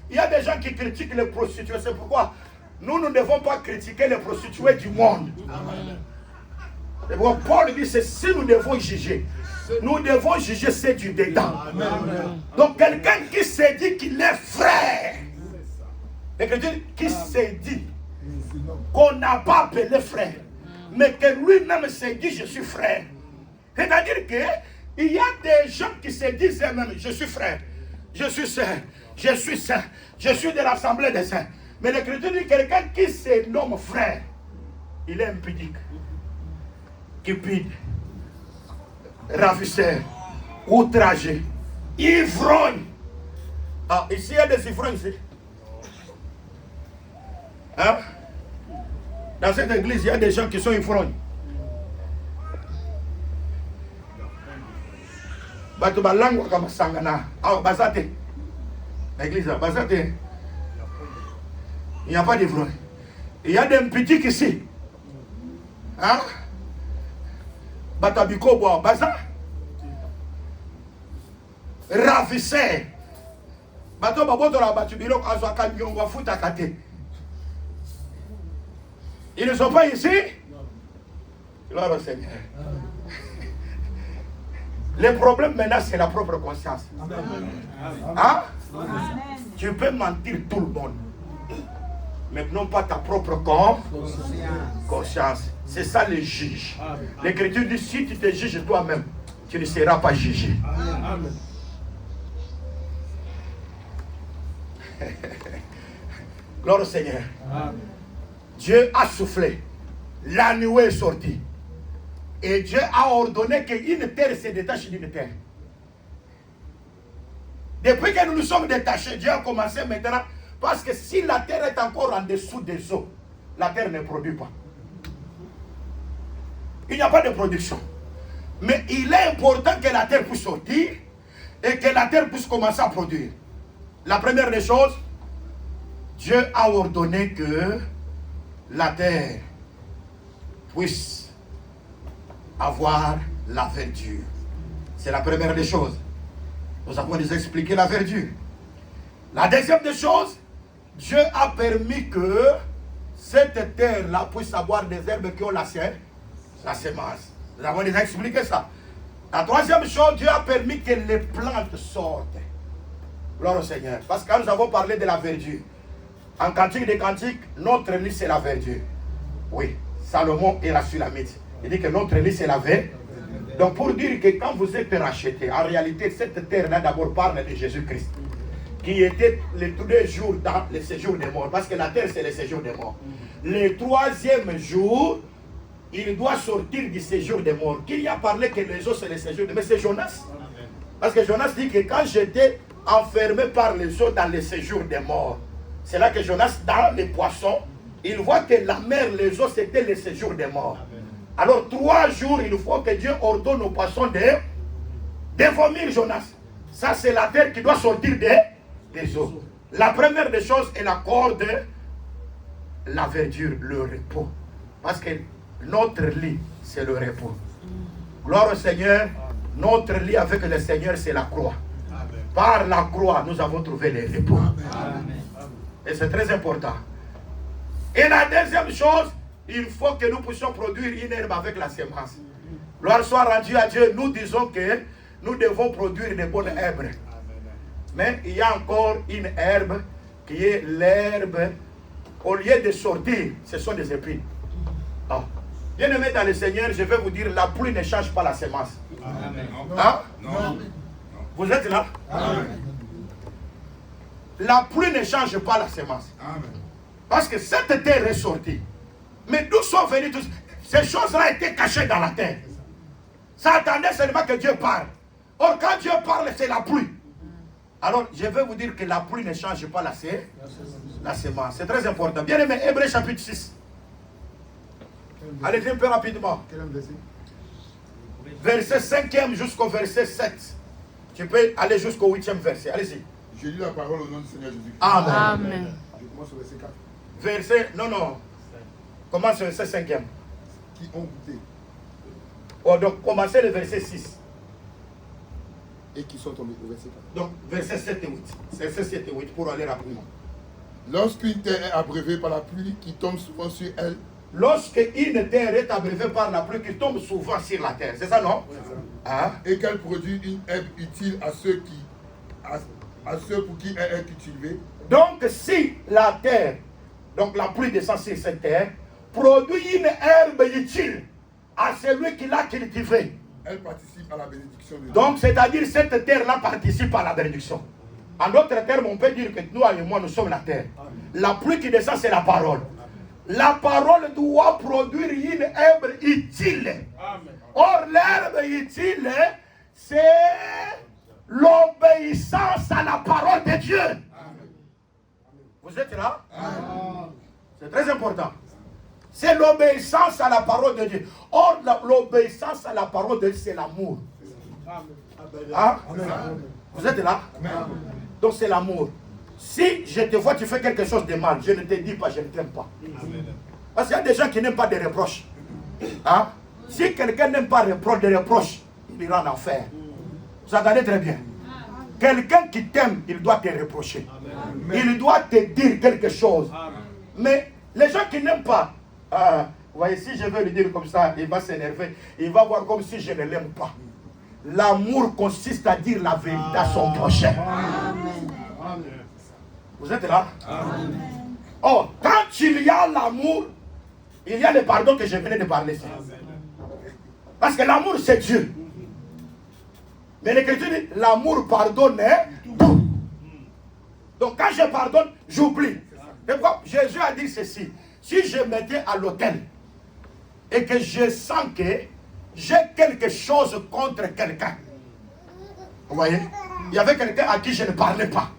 A: Il y a des gens qui critiquent les prostituées. C'est pourquoi nous ne devons pas critiquer les prostituées du monde. C'est pourquoi Paul dit, c'est si nous devons juger. Nous devons juger ceux du dedans. Donc quelqu'un qui se dit qu'il est frère, et quelqu'un qui se dit qu'on n'a pas appelé frère, mais que lui-même se dit je suis frère. C'est-à-dire qu'il y a des gens qui se disent eux-mêmes je suis frère, je suis sœur, je suis saint, je suis de l'assemblée des saints. Mais l'Écriture dit quelqu'un qui se nomme frère, il est impudique, cupide, ravisseur, outragé, ivrogne. Ah, ici il y a des ivrognes ici. Hein? Dans cette église, il y a des gens qui sont ivrognes. Batuba langwa kama sangana. Ah, bazate. L'église, bazate. Il n'y a pas d'ivrogne. Il y a des petits ici. Hein? Batabiko bois, baza. Ravisseur. Bato baboto la batubilo azwaka nyongwa futa kate. Ils ne sont pas ici? Gloire au Seigneur. Le problème maintenant, c'est la propre conscience. Hein? Tu peux mentir tout le monde, mais non pas ta propre conscience. C'est ça le juge. L'Écriture dit, si tu te juges toi-même, tu ne seras pas jugé. Gloire au Seigneur. Dieu a soufflé. La nuée est sortie. Et Dieu a ordonné qu'une terre se détache d'une terre. Depuis que nous nous sommes détachés, Dieu a commencé maintenant. Parce que si la terre est encore en dessous des eaux, la terre ne produit pas. Il n'y a pas de production. Mais il est important que la terre puisse sortir et que la terre puisse commencer à produire. La première des choses, Dieu a ordonné que la terre puisse avoir la verdure. C'est la première des choses. Nous avons déjà expliqué la verdure. La deuxième des choses, Dieu a permis que cette terre-là puisse avoir des herbes qui ont la semence. Nous avons déjà expliqué ça. La troisième chose, Dieu a permis que les plantes sortent. Gloire au Seigneur. Parce que quand nous avons parlé de la verdure, en Cantique des Cantiques, notre lit c'est la verdure. Oui, Salomon est la Sulamite. Il dit que notre lit c'est la verdure. Donc pour dire que quand vous êtes rachetés, en réalité cette terre-là d'abord parle de Jésus-Christ, qui était les 2 jours dans le séjour des morts. Parce que la terre c'est le séjour des morts. Le troisième jour, il doit sortir du séjour des morts. Qui a parlé que les eaux c'est le séjour des morts? Mais c'est Jonas. Parce que Jonas dit que quand j'étais enfermé par les eaux dans le séjour des morts, c'est là que Jonas, dans les poissons, il voit que la mer, les eaux, c'était le séjour des morts. Alors 3 jours, il faut que Dieu ordonne aux poissons de vomir Jonas. Ça, c'est la terre qui doit sortir des eaux. La première des choses est la corde, la verdure, le repos. Parce que notre lit, c'est le repos. Gloire au Seigneur. Notre lit avec le Seigneur, c'est la croix. Par la croix, nous avons trouvé le repos. Et c'est très important. Et la deuxième chose, il faut que nous puissions produire une herbe avec la semence. Gloire soit rendue à Dieu. Nous disons que nous devons produire de bonnes herbes. Mais il y a encore une herbe qui est l'herbe. Au lieu de sortir, ce sont des épines. Ah. Bien-aimés dans le Seigneur, je vais vous dire, la pluie ne change pas la semence.
C: Amen.
A: Hein?
C: Non.
A: Vous êtes là?
C: Amen.
A: La pluie ne change pas la semence.
C: Amen.
A: Parce que cette terre est sortie. Mais d'où sont venus tous? Ces choses-là étaient cachées dans la terre. Ça attendait seulement que Dieu parle. Or, quand Dieu parle, c'est la pluie. Alors, je vais vous dire que la pluie ne change pas la semence. C'est très important. Bien aimé, Hébreux chapitre 6. Allez-y un peu rapidement.
C: Quel verset?
A: Verset 5e jusqu'au verset 7. Tu peux aller jusqu'au 8e verset. Allez-y.
C: Je lis la parole au nom du Seigneur Jésus-Christ.
A: Amen.
B: Amen.
C: Je commence au verset 4.
A: Verset, non. Commence le verset 5e.
C: Qui ont goûté
A: Oh, donc, commencez le verset 6.
C: et qui sont tombés au verset 4.
A: Donc, verset 7 et 8. Verset 7 et 8 pour aller rapidement.
C: Lorsqu'une terre est abreuvée par la pluie qui tombe souvent sur elle,
A: Lorsque une terre est abreuvée par la pluie qui tombe souvent sur la terre, c'est ça, non? Hein?
C: et qu'elle produit une herbe utile à ceux pour qui elle est cultivée,
A: Donc, si la terre, donc la pluie descend sur cette terre, produit une herbe utile à celui qui l'a cultivée.
C: elle participe à la bénédiction de Dieu.
A: Donc, c'est-à-dire cette terre-là participe à la bénédiction. En d'autres termes, on peut dire que nous et moi, nous sommes la terre. La pluie qui descend, c'est la parole. La parole doit produire une herbe utile. Or, l'herbe utile, c'est l'obéissance à la parole de Dieu. Vous êtes là? C'est très important. C'est l'obéissance à la parole de Dieu. Or, l'obéissance à la parole de Dieu, c'est l'amour. Hein? Vous êtes là? Donc, c'est l'amour. Si je te vois, tu fais quelque chose de mal, je ne te dis pas, je ne t'aime pas. Parce qu'il y a des gens qui n'aiment pas des reproches. Hein? Si quelqu'un n'aime pas des reproches, il ira en enfer. Vous entendez très bien. Quelqu'un qui t'aime, il doit te reprocher. Il doit te dire quelque chose. Mais les gens qui n'aiment pas, vous voyez, si je veux lui dire comme ça, il va s'énerver. Il va voir comme si je ne l'aime pas. L'amour consiste à dire la vérité à son prochain. Vous êtes là? Oh, quand il y a l'amour, il y a le pardon que je venais de parler. Parce que l'amour, c'est Dieu. Mais l'Écriture dit, l'amour pardonne tout. Donc quand je pardonne, j'oublie. Et pourquoi Jésus a dit ceci. Si je m'étais à l'autel et que je sens que j'ai quelque chose contre quelqu'un. Vous voyez? Il y avait quelqu'un à qui je ne parlais pas.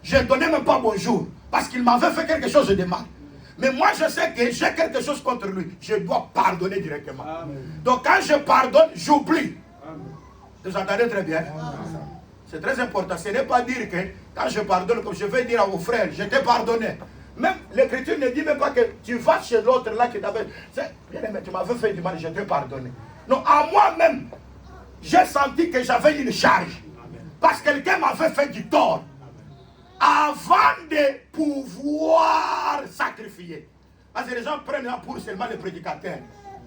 A: Je ne donnais même pas bonjour. Parce qu'il m'avait fait quelque chose de mal. Mais moi je sais que j'ai quelque chose contre lui. Je dois pardonner directement. Donc quand je pardonne, j'oublie. Vous entendez très bien? C'est très important. Ce n'est pas dire que quand je pardonne, comme je vais dire à vos frères, je t'ai pardonné. Même l'Écriture ne dit même pas que tu vas chez l'autre là qui t'avait... Bien aimé, tu m'avais fait du mal, je t'ai pardonné. Non, à moi-même, j'ai senti que j'avais une charge. Parce que quelqu'un m'avait fait du tort. Avant de pouvoir sacrifier. Parce que les gens prennent là pour seulement les prédicateurs.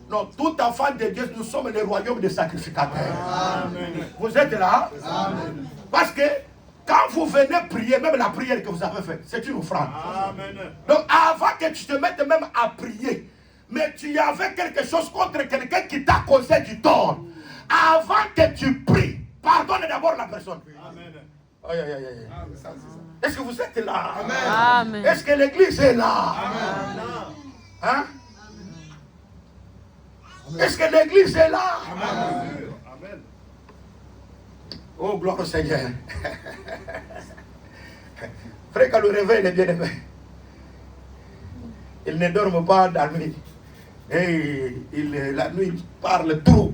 A: Non, tout enfant de Dieu, nous sommes le royaume des sacrificateurs. Amen. Vous êtes là? Amen. Parce que quand vous venez prier, même la prière que vous avez faite, c'est une offrande. Amen. Donc avant que tu te mettes même à prier, mais tu avais quelque chose contre quelqu'un qui t'a causé du tort. Avant que tu pries, pardonne d'abord la personne. Amen. Aïe, aïe, aïe, aïe. Est-ce que vous êtes là?
B: Amen.
A: Est-ce que l'église est là? Amen. Hein? Est-ce que l'église est là? Amen. Amen. Oh, gloire au Seigneur. Frère, quand le réveil est bien aimé, il ne dorme pas dans la nuit. Et la nuit, il parle trop.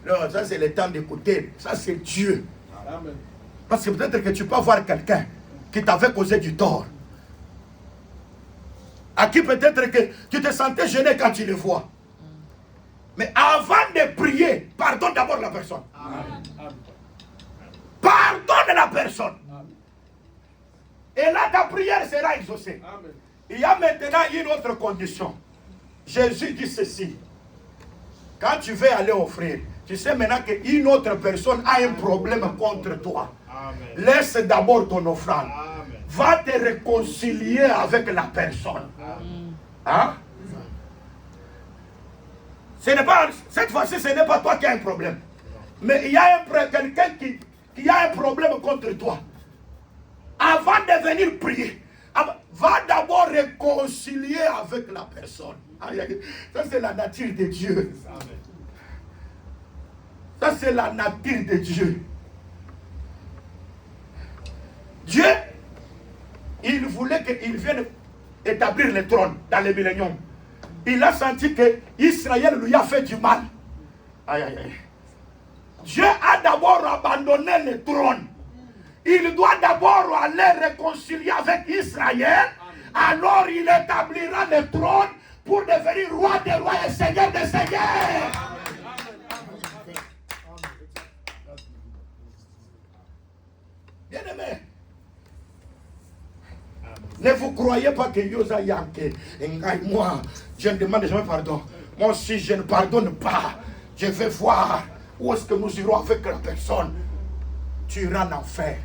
A: Non, ça c'est le temps d'écouter. Ça c'est Dieu. Amen. Parce que peut-être que tu peux voir quelqu'un qui t'avait causé du tort. À qui peut-être que tu te sentais gêné quand tu le vois. Mais avant de prier, pardonne d'abord la personne. Amen. Pardonne la personne. Amen. Et là, ta prière sera exaucée. Amen. Il y a maintenant une autre condition. Jésus dit ceci. Quand tu veux aller offrir, tu sais maintenant qu'une autre personne a un problème contre toi. Amen. Laisse d'abord ton offrande. Amen. Va te réconcilier avec la personne. Amen. Hein? Ce n'est pas, cette fois-ci, ce n'est pas toi qui as un problème. Mais il y a quelqu'un qui a un problème contre toi. Avant de venir prier, va d'abord réconcilier avec la personne. Ça, c'est la nature de Dieu. Ça, c'est la nature de Dieu. Dieu, il voulait qu'il vienne établir le trône dans les milléniums. Il a senti que Israël lui a fait du mal. Aïe, aïe, aïe. Dieu a d'abord abandonné le trône. Il doit d'abord aller réconcilier avec Israël. Alors il établira le trône pour devenir roi des rois et seigneur des seigneurs. Bien aimé. Ne vous croyez pas que Yosa Yanke, moi, je ne demande jamais pardon. Moi, si je ne pardonne pas, je vais voir où est-ce que nous irons avec la personne. Tu iras en enfer.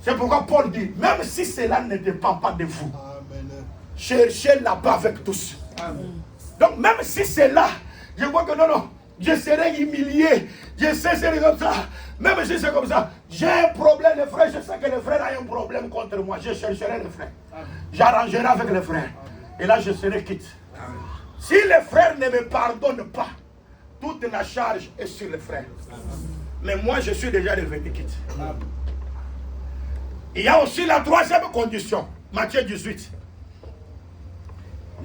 A: C'est pourquoi Paul dit, même si cela ne dépend pas de vous, cherchez là-bas avec tous. Amen. Donc même si c'est là, je vois que non, je serai humilié, je sais c'est comme ça. Même si c'est comme ça, j'ai un problème, les frères, je sais que les frères ont un problème contre moi, je chercherai les frères. J'arrangerai avec les frères. Et là, je serai quitte. Amen. Si les frères ne me pardonnent pas, toute la charge est sur les frères. Amen. Mais moi, je suis déjà devenu quitte. Amen. Il y a aussi la troisième condition, Matthieu 18.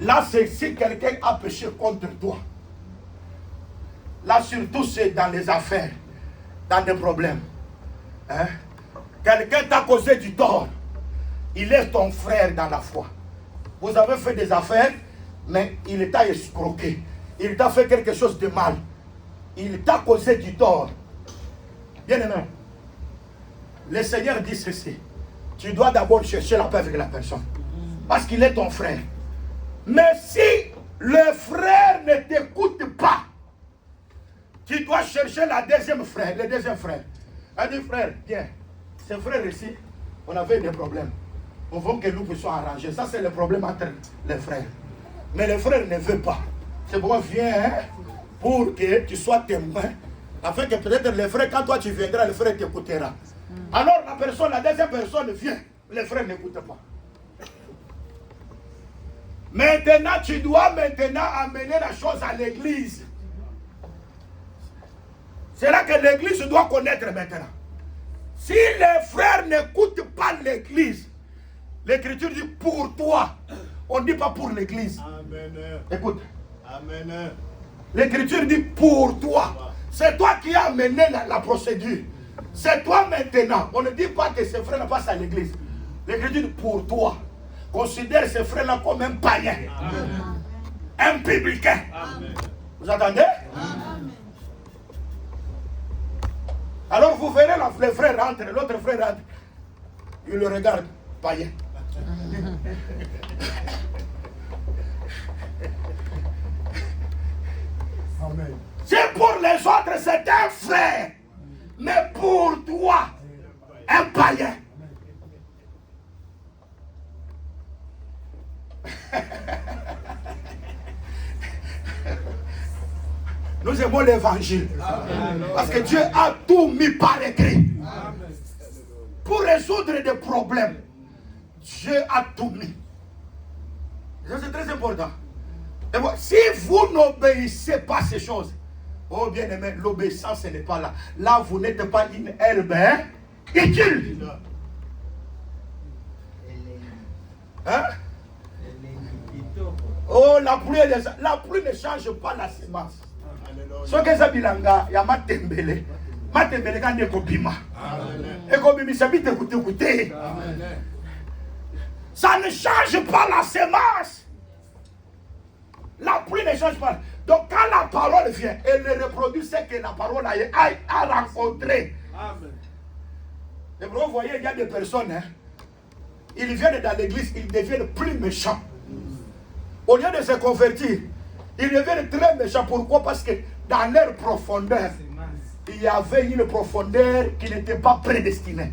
A: Là, c'est si quelqu'un a péché contre toi. Là, surtout, c'est dans les affaires, dans des problèmes. Hein? Quelqu'un t'a causé du tort. Il est ton frère dans la foi. Vous avez fait des affaires, mais il t'a escroqué. Il t'a fait quelque chose de mal. Il t'a causé du tort. Bien aimé, le Seigneur dit ceci. Tu dois d'abord chercher la paix avec la personne. Parce qu'il est ton frère. Mais si le frère ne t'écoute pas, tu dois chercher le deuxième frère. Elle dit, frère, viens. Ces frères ici, on avait des problèmes. On veut que nous puissions arranger. Ça, c'est le problème entre les frères. Mais le frère ne veut pas. C'est pourquoi viens pour que tu sois témoin. Afin que peut-être le frère, quand toi tu viendras, le frère t'écoutera. Alors la deuxième personne vient. Le frère n'écoute pas. Maintenant, tu dois amener la chose à l'église. C'est là que l'église doit connaître maintenant. Si les frères n'écoutent pas l'église, l'écriture dit pour toi. On ne dit pas pour l'église. Écoute.
D: Amen.
A: L'écriture dit pour toi. C'est toi qui as amené la procédure. C'est toi maintenant. On ne dit pas que ces frères passent à l'église. L'écriture dit pour toi. Considère ces frères-là comme un païen. Un publicain. Vous entendez? Amen. Alors vous verrez le frère rentre, l'autre frère rentre. Il le regarde, païen.
C: Amen.
A: C'est pour les autres, c'est un frère. Mais pour toi, un païen. Nous aimons l'évangile. Parce que Dieu a tout mis par écrit. Pour résoudre des problèmes, Dieu a tout mis. Ça, c'est très important. Et bon, si vous n'obéissez pas à ces choses, oh bien aimé, l'obéissance n'est pas là. Là, vous n'êtes pas une herbe utile. Hein? Oh, la pluie ne change pas la semence. Ce que ça bilanga, il y a matembele. Matembele quand il kopima. Et comme ça vite écoutez. Ça ne change pas la semence. La pluie ne change pas. Donc quand la parole vient, elle reproduit ce que la parole a rencontré. Et vous voyez, il y a des personnes, hein, ils viennent dans l'église, ils deviennent plus méchants. Au lieu de se convertir, ils deviennent très méchants. Pourquoi? Parce que dans leur profondeur, il y avait une profondeur qui n'était pas prédestinée.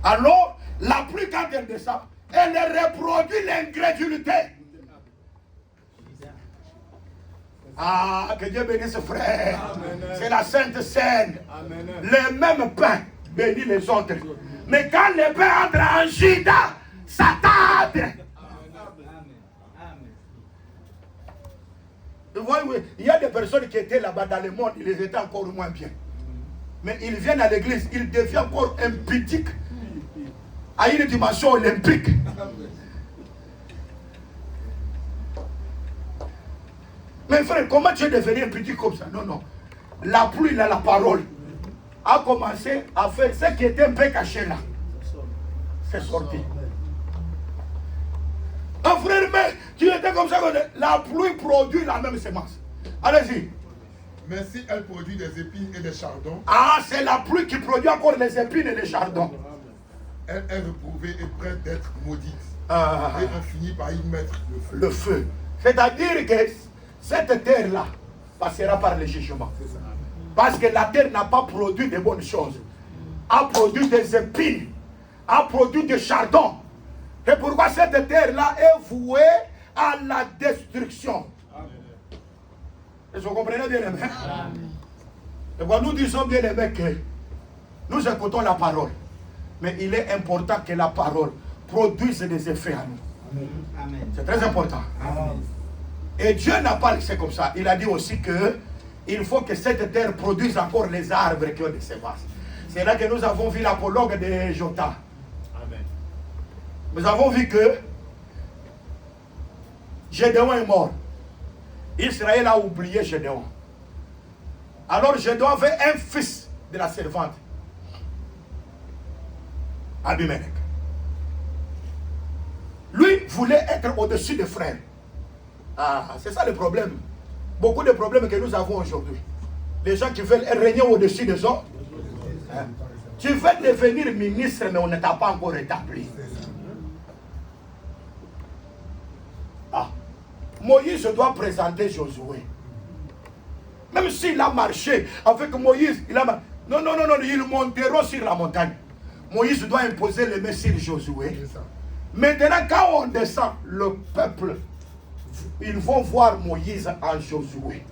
A: Alors, la pluie, quand elle descend, elle reproduit l'incrédulité. Ah, que Dieu bénisse ce frère. C'est la Sainte Seine. Le même pain bénit les autres. Mais quand le pain entre en Judas, ça tarde. Vous voyez, il y a des personnes qui étaient là-bas dans le monde, ils étaient encore moins bien. Mais ils viennent à l'église, ils deviennent encore impudiques à une dimension olympique. Mais frère, comment tu es devenu impudique comme ça? Non, non. La pluie, là, la parole, a commencé à faire ce qui était un peu caché là. C'est sorti. Un frère, mais tu étais comme ça, la pluie produit la même semence. Allez-y.
C: Mais si elle produit des épines et des chardons,
A: ah, c'est la pluie qui produit encore les épines et les chardons.
C: Elle est reprouvée et prête d'être maudite. Et on finit par y mettre le feu.
A: Le feu. C'est-à-dire que cette terre-là passera par le jugement. Parce que la terre n'a pas produit de bonnes choses. A produit des épines. A produit des chardons. C'est pourquoi cette terre-là est vouée à la destruction. Est-ce que vous comprenez bien, aimé? Et quand nous disons bien, aimé, que nous écoutons la parole. Mais il est important que la parole produise des effets à nous. C'est très important. Et Dieu n'a pas laissé comme ça. Il a dit aussi que il faut que cette terre produise encore les arbres qui ont des semences. C'est là que nous avons vu l'apologue de Jotham. Nous avons vu que Gédéon est mort. Israël a oublié Gédéon. Alors Gédéon avait un fils de la servante, Abimelech. Lui voulait être au-dessus des frères. Ah, c'est ça le problème. Beaucoup de problèmes que nous avons aujourd'hui. Les gens qui veulent régner au-dessus des autres. Hein? Tu veux devenir ministre, mais on ne t'a pas encore établi. Ah, Moïse doit présenter Josué. Même s'il a marché avec Moïse, il monteront sur la montagne. Moïse doit imposer les mains sur Josué. Maintenant, quand on descend, le peuple, ils vont voir Moïse en Josué.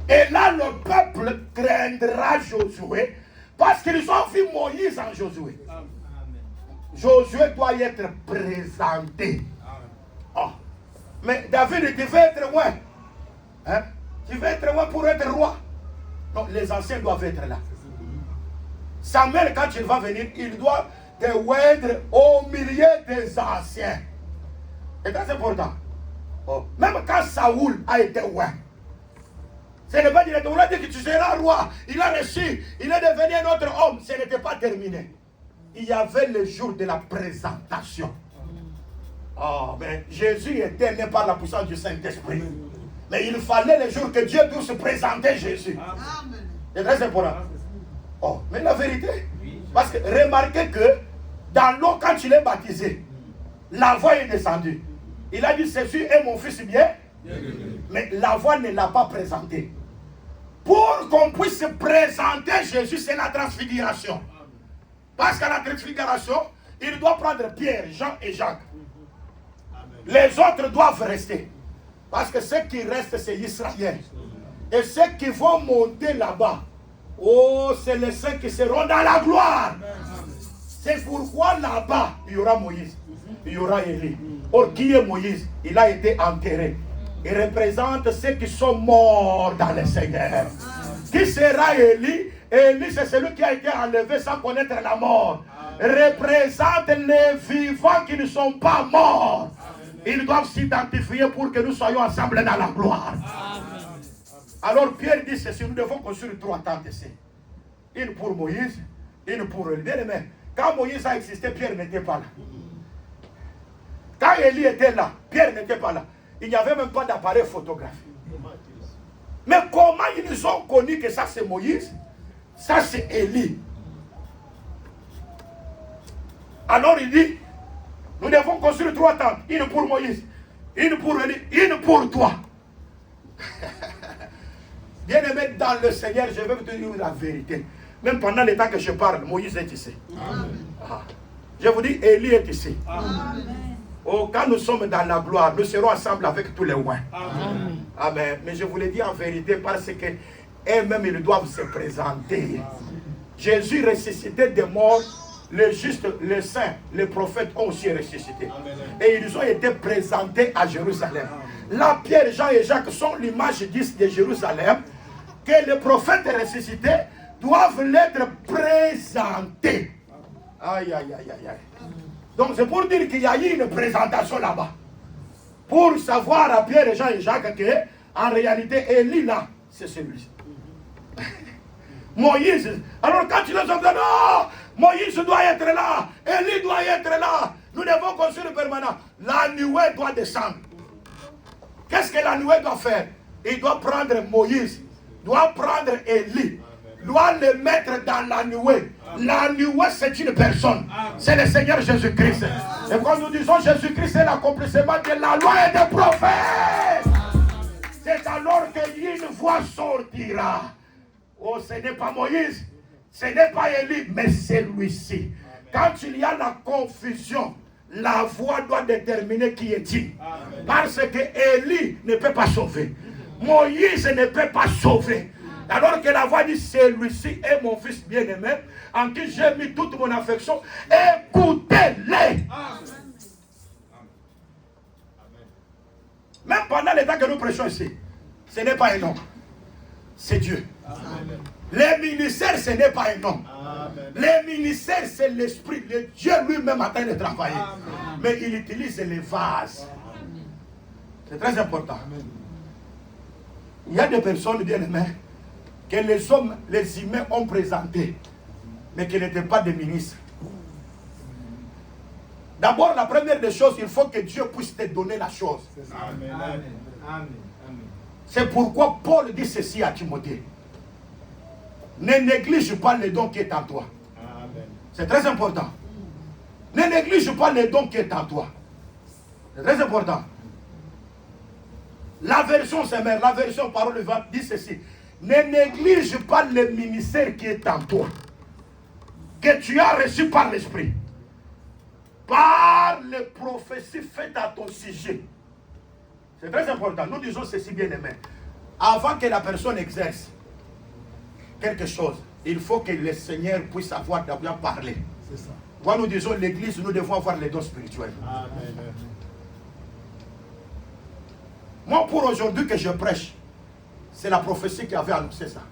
A: Et là, le peuple craindra Josué parce qu'ils ont vu Moïse en Josué. Josué doit être présenté. Oh. Mais David, tu veux être loin. Hein? Tu veux être loin pour être roi. Non, les anciens doivent être là. Samuel, quand il va venir, il doit te oindre au milieu des anciens. C'est très important. Oh. Même quand Saoul a été roi, ce n'est pas directement dit que tu seras roi. Il a reçu, il est devenu un autre homme. Ce n'était pas terminé. Il y avait le jour de la présentation. Oh, mais Jésus était né par la puissance du Saint-Esprit. Mais il fallait le jour que Dieu puisse présenter Jésus. C'est très important. Oh, mais la vérité, parce que remarquez que dans l'eau, quand il est baptisé, la voix est descendue. Il a dit, Jésus est mon fils bien. Mais la voix ne l'a pas présenté. Pour qu'on puisse présenter Jésus, c'est la transfiguration. Parce qu'à la transfiguration, il doit prendre Pierre, Jean et Jacques. Les autres doivent rester. Parce que ceux qui restent, c'est Israël. Et ceux qui vont monter là-bas, oh, c'est les saints qui seront dans la gloire. C'est pourquoi là-bas, il y aura Moïse, il y aura Élie. Or, qui est Moïse? Il a été enterré. Il représente ceux qui sont morts dans le Seigneur. Qui sera Élie? Élie, c'est celui qui a été enlevé sans connaître la mort. Représente les vivants qui ne sont pas morts. Ils doivent s'identifier pour que nous soyons ensemble dans la gloire. Alors Pierre dit ceci, nous devons construire 3 tentes ici. Une pour Moïse, une pour Élie. Mais quand Moïse a existé, Pierre n'était pas là. Quand Élie était là, Pierre n'était pas là. Il n'y avait même pas d'appareil photographique. Mais comment ils ont connu que ça c'est Moïse, ça c'est Élie? Alors il dit, nous devons construire 3 tentes. Une pour Moïse, une pour Élie, une pour toi. Bien aimé dans le Seigneur, je vais vous dire la vérité. Même pendant le temps que je parle, Moïse est ici. Ah. Je vous dis, Élie est ici. Amen. Oh, quand nous sommes dans la gloire, nous serons ensemble avec tous les oins. Amen. Amen. Mais je vous le dis en vérité parce que eux-mêmes, ils doivent se présenter. Jésus ressuscité des morts, les justes, les saints, les prophètes ont aussi ressuscité. Et ils ont été présentés à Jérusalem. Là, Pierre, Jean et Jacques sont l'image de Jérusalem que les prophètes ressuscités doivent l'être présentés. Aïe, aïe, aïe, aïe, aïe. Donc c'est pour dire qu'il y a eu une présentation là-bas. Pour savoir à Pierre, Jean et Jacques que, en réalité, Élie là, c'est celui-ci. Moïse. Alors quand tu les entends, non, Moïse doit être là, Élie doit être là. Nous devons construire permanent. La nuée doit descendre. Qu'est-ce que la nuée doit faire? Il doit prendre Moïse, doit prendre Élie, doit le mettre dans la nuée. La nuée, c'est une personne. C'est le Seigneur Jésus-Christ. Et quand nous disons Jésus-Christ, c'est l'accomplissement de la loi et des prophètes. C'est alors qu'une voix sortira. Oh, ce n'est pas Moïse, ce n'est pas Élie, mais celui-ci. Quand il y a la confusion, la voix doit déterminer qui est-il. Parce que Élie ne peut pas sauver. Moïse ne peut pas sauver. Alors que la voix dit, celui-ci est mon fils bien-aimé, en qui j'ai mis toute mon affection, écoutez-les. Même pendant les temps que nous prêchons ici, ce n'est pas un homme, c'est Dieu. Les ministères, ce n'est pas un homme. Les ministères, c'est l'esprit. Le Dieu lui-même en train de travailler. Mais il utilise les vases. C'est très important. Il y a des personnes bien aimées que les hommes, les humains ont présenté, mais qui n'étaient pas des ministres. D'abord, la première des choses, il faut que Dieu puisse te donner la chose. C'est pourquoi Paul dit ceci à Timothée. Ne néglige pas le don qui est en toi. C'est très important. Ne néglige pas le don qui est en toi. C'est très important. La version Seigneur, la version parole vivante dit ceci. Ne néglige pas le ministère qui est en toi, que tu as reçu par l'Esprit, par les prophéties faites à ton sujet. C'est très important. Nous disons ceci, bien aimé. Avant que la personne exerce quelque chose, il faut que le Seigneur puisse avoir d'abord parlé. C'est ça. Quand nous disons l'église, nous devons avoir les dons spirituels. Amen. Moi, pour aujourd'hui que je prêche, c'est la prophétie qui avait annoncé ça.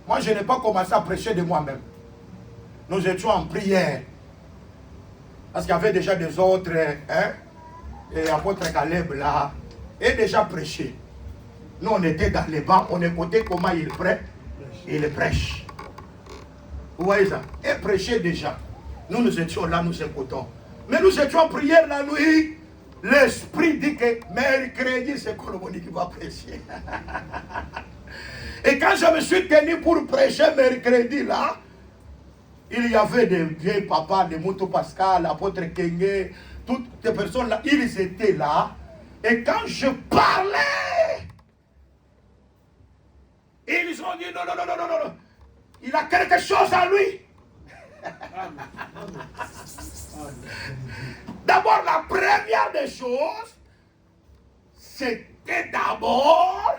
A: Moi, je n'ai pas commencé à prêcher de moi-même. Nous étions en prière. Parce qu'il y avait déjà des autres, et apôtre Caleb là, et déjà prêché. Nous, on était dans les bancs, on écoutait comment il prêche. Vous voyez ça? Et prêchait déjà. Nous étions là, nous écoutons. Mais nous étions en prière la nuit. L'esprit dit que mercredi, c'est Colomoni qui va prêcher. Et quand je me suis tenu pour prêcher mercredi là, il y avait des vieux papas, des Moutou Pascal, l'apôtre Kenge, toutes ces personnes là, ils étaient là. Et quand je parlais, ils ont dit non. Il a quelque chose en lui. D'abord, la première des choses, c'était d'abord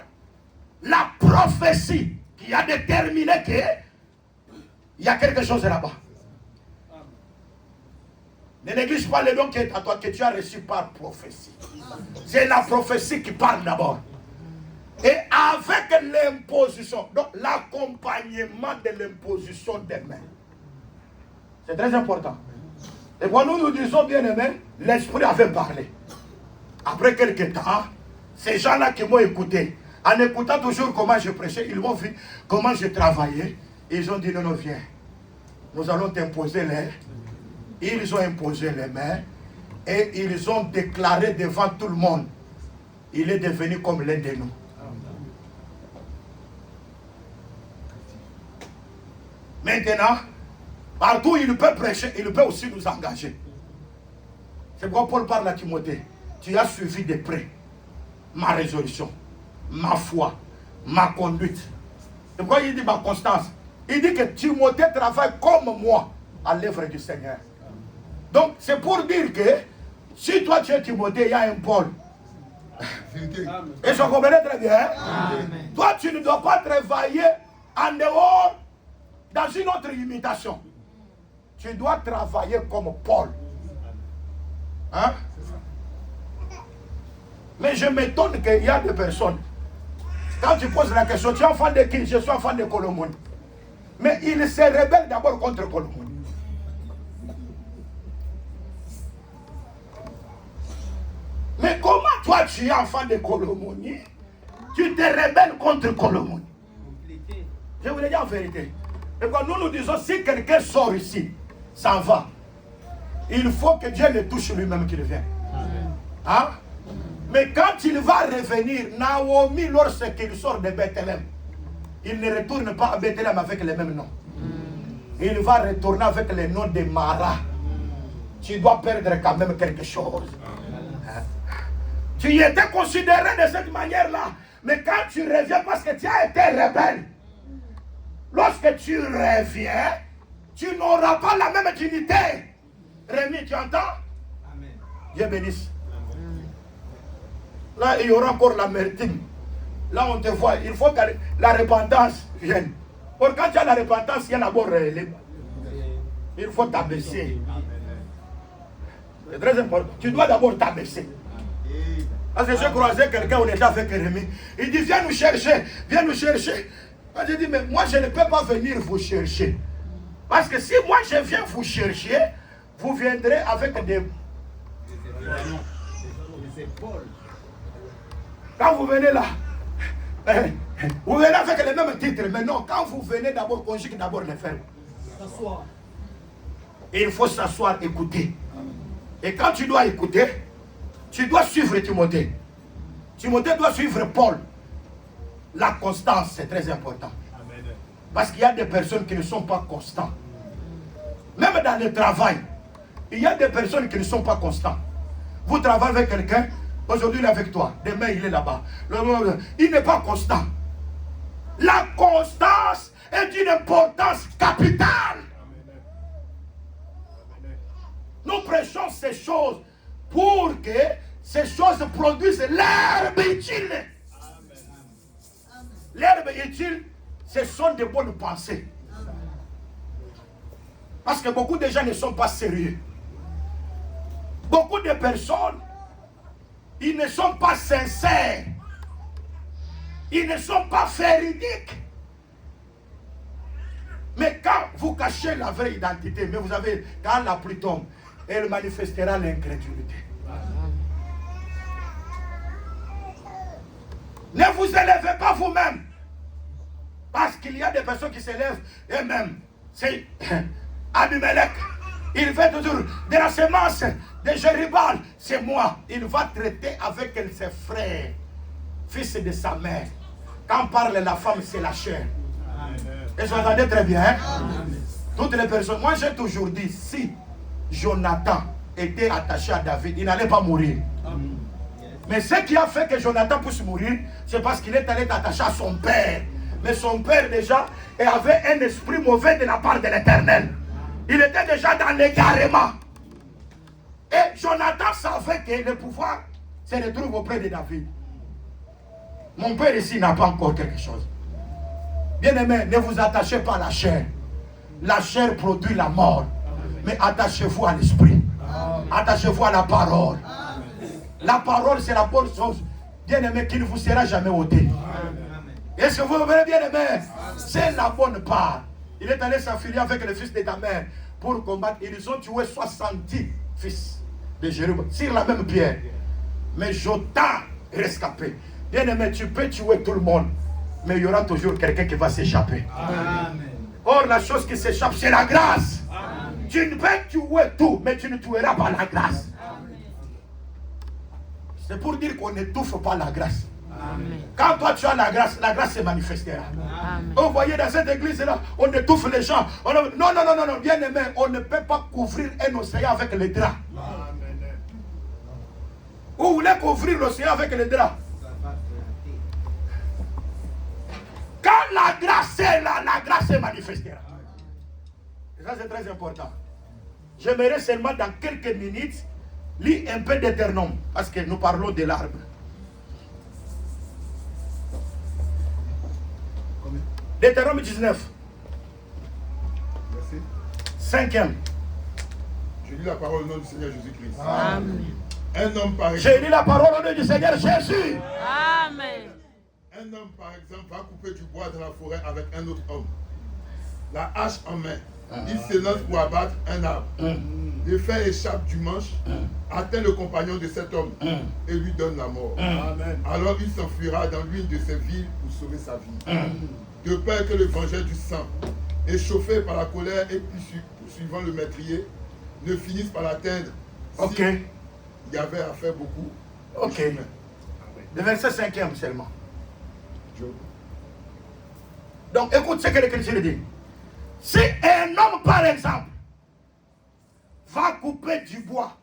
A: la prophétie qui a déterminé qu'il y a quelque chose là-bas. Ne néglige pas le don qui est à toi, que tu as reçu par prophétie. C'est la prophétie qui parle d'abord. Et avec l'imposition, donc l'accompagnement de l'imposition des mains. C'est très important. Et quand nous disons bien aimé, l'esprit avait parlé. Après quelques temps, ces gens-là qui m'ont écouté, en écoutant toujours comment je prêchais, ils m'ont vu comment je travaillais. Ils ont dit non, viens. Nous allons t'imposer les. Ils ont imposé les mains et ils ont déclaré devant tout le monde. Il est devenu comme l'un de nous. Maintenant, partout où il peut prêcher, il peut aussi nous engager. C'est pourquoi Paul parle à Timothée. Tu as suivi de près ma résolution, ma foi, ma conduite. C'est pourquoi il dit ma constance. Il dit que Timothée travaille comme moi à l'œuvre du Seigneur. Donc c'est pour dire que si toi tu es Timothée, il y a un Paul. Et je comprends très bien. Amen. Toi tu ne dois pas travailler en dehors dans une autre imitation. Tu dois travailler comme Paul. Hein? Mais je m'étonne qu'il y a des personnes. Quand tu poses la question, tu es enfant de qui? Je suis enfant de Colomoni. Mais il se rebelle d'abord contre Colomoni. Mais comment toi tu es enfant de Colomoni, tu te rebelles contre Colomoni? Je vous le dis en vérité. Et quand nous disons, si quelqu'un sort ici, s'en va, il faut que Dieu le touche lui-même qu'il vienne. Hein? Mais quand il va revenir, Naomi, lorsqu'il sort de Bethléem, il ne retourne pas à Bethléem avec les mêmes noms. Il va retourner avec le nom de Mara. Tu dois perdre quand même quelque chose. Hein? Tu étais considéré de cette manière-là. Mais quand tu reviens, parce que tu as été rebelle, lorsque tu reviens, tu n'auras pas la même dignité. Rémi, tu entends? Amen. Dieu bénisse. Amen. Là, il y aura encore l'amertume. Là, on te voit. Il faut que la repentance vienne. Or, quand tu as la repentance, il y a d'abord il faut t'abaisser. C'est très important. Tu dois d'abord t'abaisser. Parce que j'ai croisé quelqu'un, on était avec Rémi. Il dit, viens nous chercher, viens nous chercher. J'ai dit, mais moi je ne peux pas venir vous chercher. Parce que si moi je viens vous chercher, vous viendrez avec des... Quand vous venez là, vous venez avec les mêmes titres. Mais non, quand vous venez d'abord, conjuguez d'abord les verbes. Et il faut s'asseoir, écouter. Et quand tu dois écouter, tu dois suivre Timothée. Timothée doit suivre Paul. La constance, c'est très important. Parce qu'il y a des personnes qui ne sont pas constantes. Même dans le travail, il y a des personnes qui ne sont pas constantes. Vous travaillez avec quelqu'un, aujourd'hui il est avec toi, demain il est là-bas. Il n'est pas constant. La constance est d'une importance capitale. Nous prêchons ces choses pour que ces choses produisent l'herbe utile. L'herbe utile, ce sont de bonnes pensées. Parce que beaucoup de gens ne sont pas sérieux. Beaucoup de personnes, ils ne sont pas sincères. Ils ne sont pas véridiques. Mais quand vous cachez la vraie identité, mais vous avez, quand la pluie tombe, elle manifestera l'incrédulité. Ne vous élevez pas vous-même. Parce qu'il y a des personnes qui s'élèvent eux-mêmes. C'est Abimelech. Il fait toujours de la semence de Jérubal. C'est moi. Il va traiter avec ses frères, fils de sa mère. Quand parle la femme, c'est la chair. Et vous entendez très bien. Hein? Toutes les personnes. Moi, j'ai toujours dit, si Jonathan était attaché à David, il n'allait pas mourir. Mais ce qui a fait que Jonathan puisse mourir, c'est parce qu'il est allé attaché à son père. Mais son père déjà avait un esprit mauvais de la part de l'Éternel. Il était déjà dans l'égarement. Et Jonathan savait que le pouvoir se retrouve auprès de David. Mon père ici n'a pas encore quelque chose. Bien-aimé, ne vous attachez pas à la chair. La chair produit la mort. Mais attachez-vous à l'esprit. Attachez-vous à la parole. La parole, c'est la bonne chose. Bien-aimé, qui ne vous sera jamais ôtée. Est-ce que vous voyez, bien-aimé? C'est la bonne part. Il est allé s'affilier avec le fils de ta mère pour combattre. Ils ont tué 70 fils de Jérubal sur la même pierre. Mais Jotham rescapé. Bien-aimé, tu peux tuer tout le monde, mais il y aura toujours quelqu'un qui va s'échapper. Or, la chose qui s'échappe, c'est la grâce. Amen. Tu ne peux tuer tout, mais tu ne tueras pas la grâce. C'est pour dire qu'on n'étouffe pas la grâce. Amen. Quand toi tu as la grâce se manifestera. Amen. Vous voyez dans cette église-là, on étouffe les gens. Non, bien aimé, on ne peut pas couvrir un océan avec les draps. Amen. Vous voulez couvrir l'océan avec les draps? Quand la grâce est là, la grâce se manifestera. Et ça c'est très important. J'aimerais seulement dans quelques minutes lire un peu d'Éternome, parce que nous parlons de l'arbre. Deutéronome 19.
C: Merci.
A: 5e.
C: Je lis la parole au nom du Seigneur Jésus-Christ.
B: Amen.
C: Un homme par exemple.
A: Je lis la parole au nom du Seigneur Jésus.
B: Amen.
C: Un homme par exemple va couper du bois dans la forêt avec un autre homme. La hache en main. Il se lance pour abattre un arbre. Le fer échappe du manche, atteint le compagnon de cet homme et lui donne la mort. Amen. Alors il s'enfuira dans l'une de ses villes pour sauver sa vie. De peur que le vengeur du sang, échauffé par la colère et poursuivant le meurtrier, ne finisse par l'atteindre.
A: Ok.
C: Il y avait à faire beaucoup.
A: Ok. Le verset 5e seulement. Donc écoute ce que l'Écriture dit. Si un homme par exemple va couper du bois,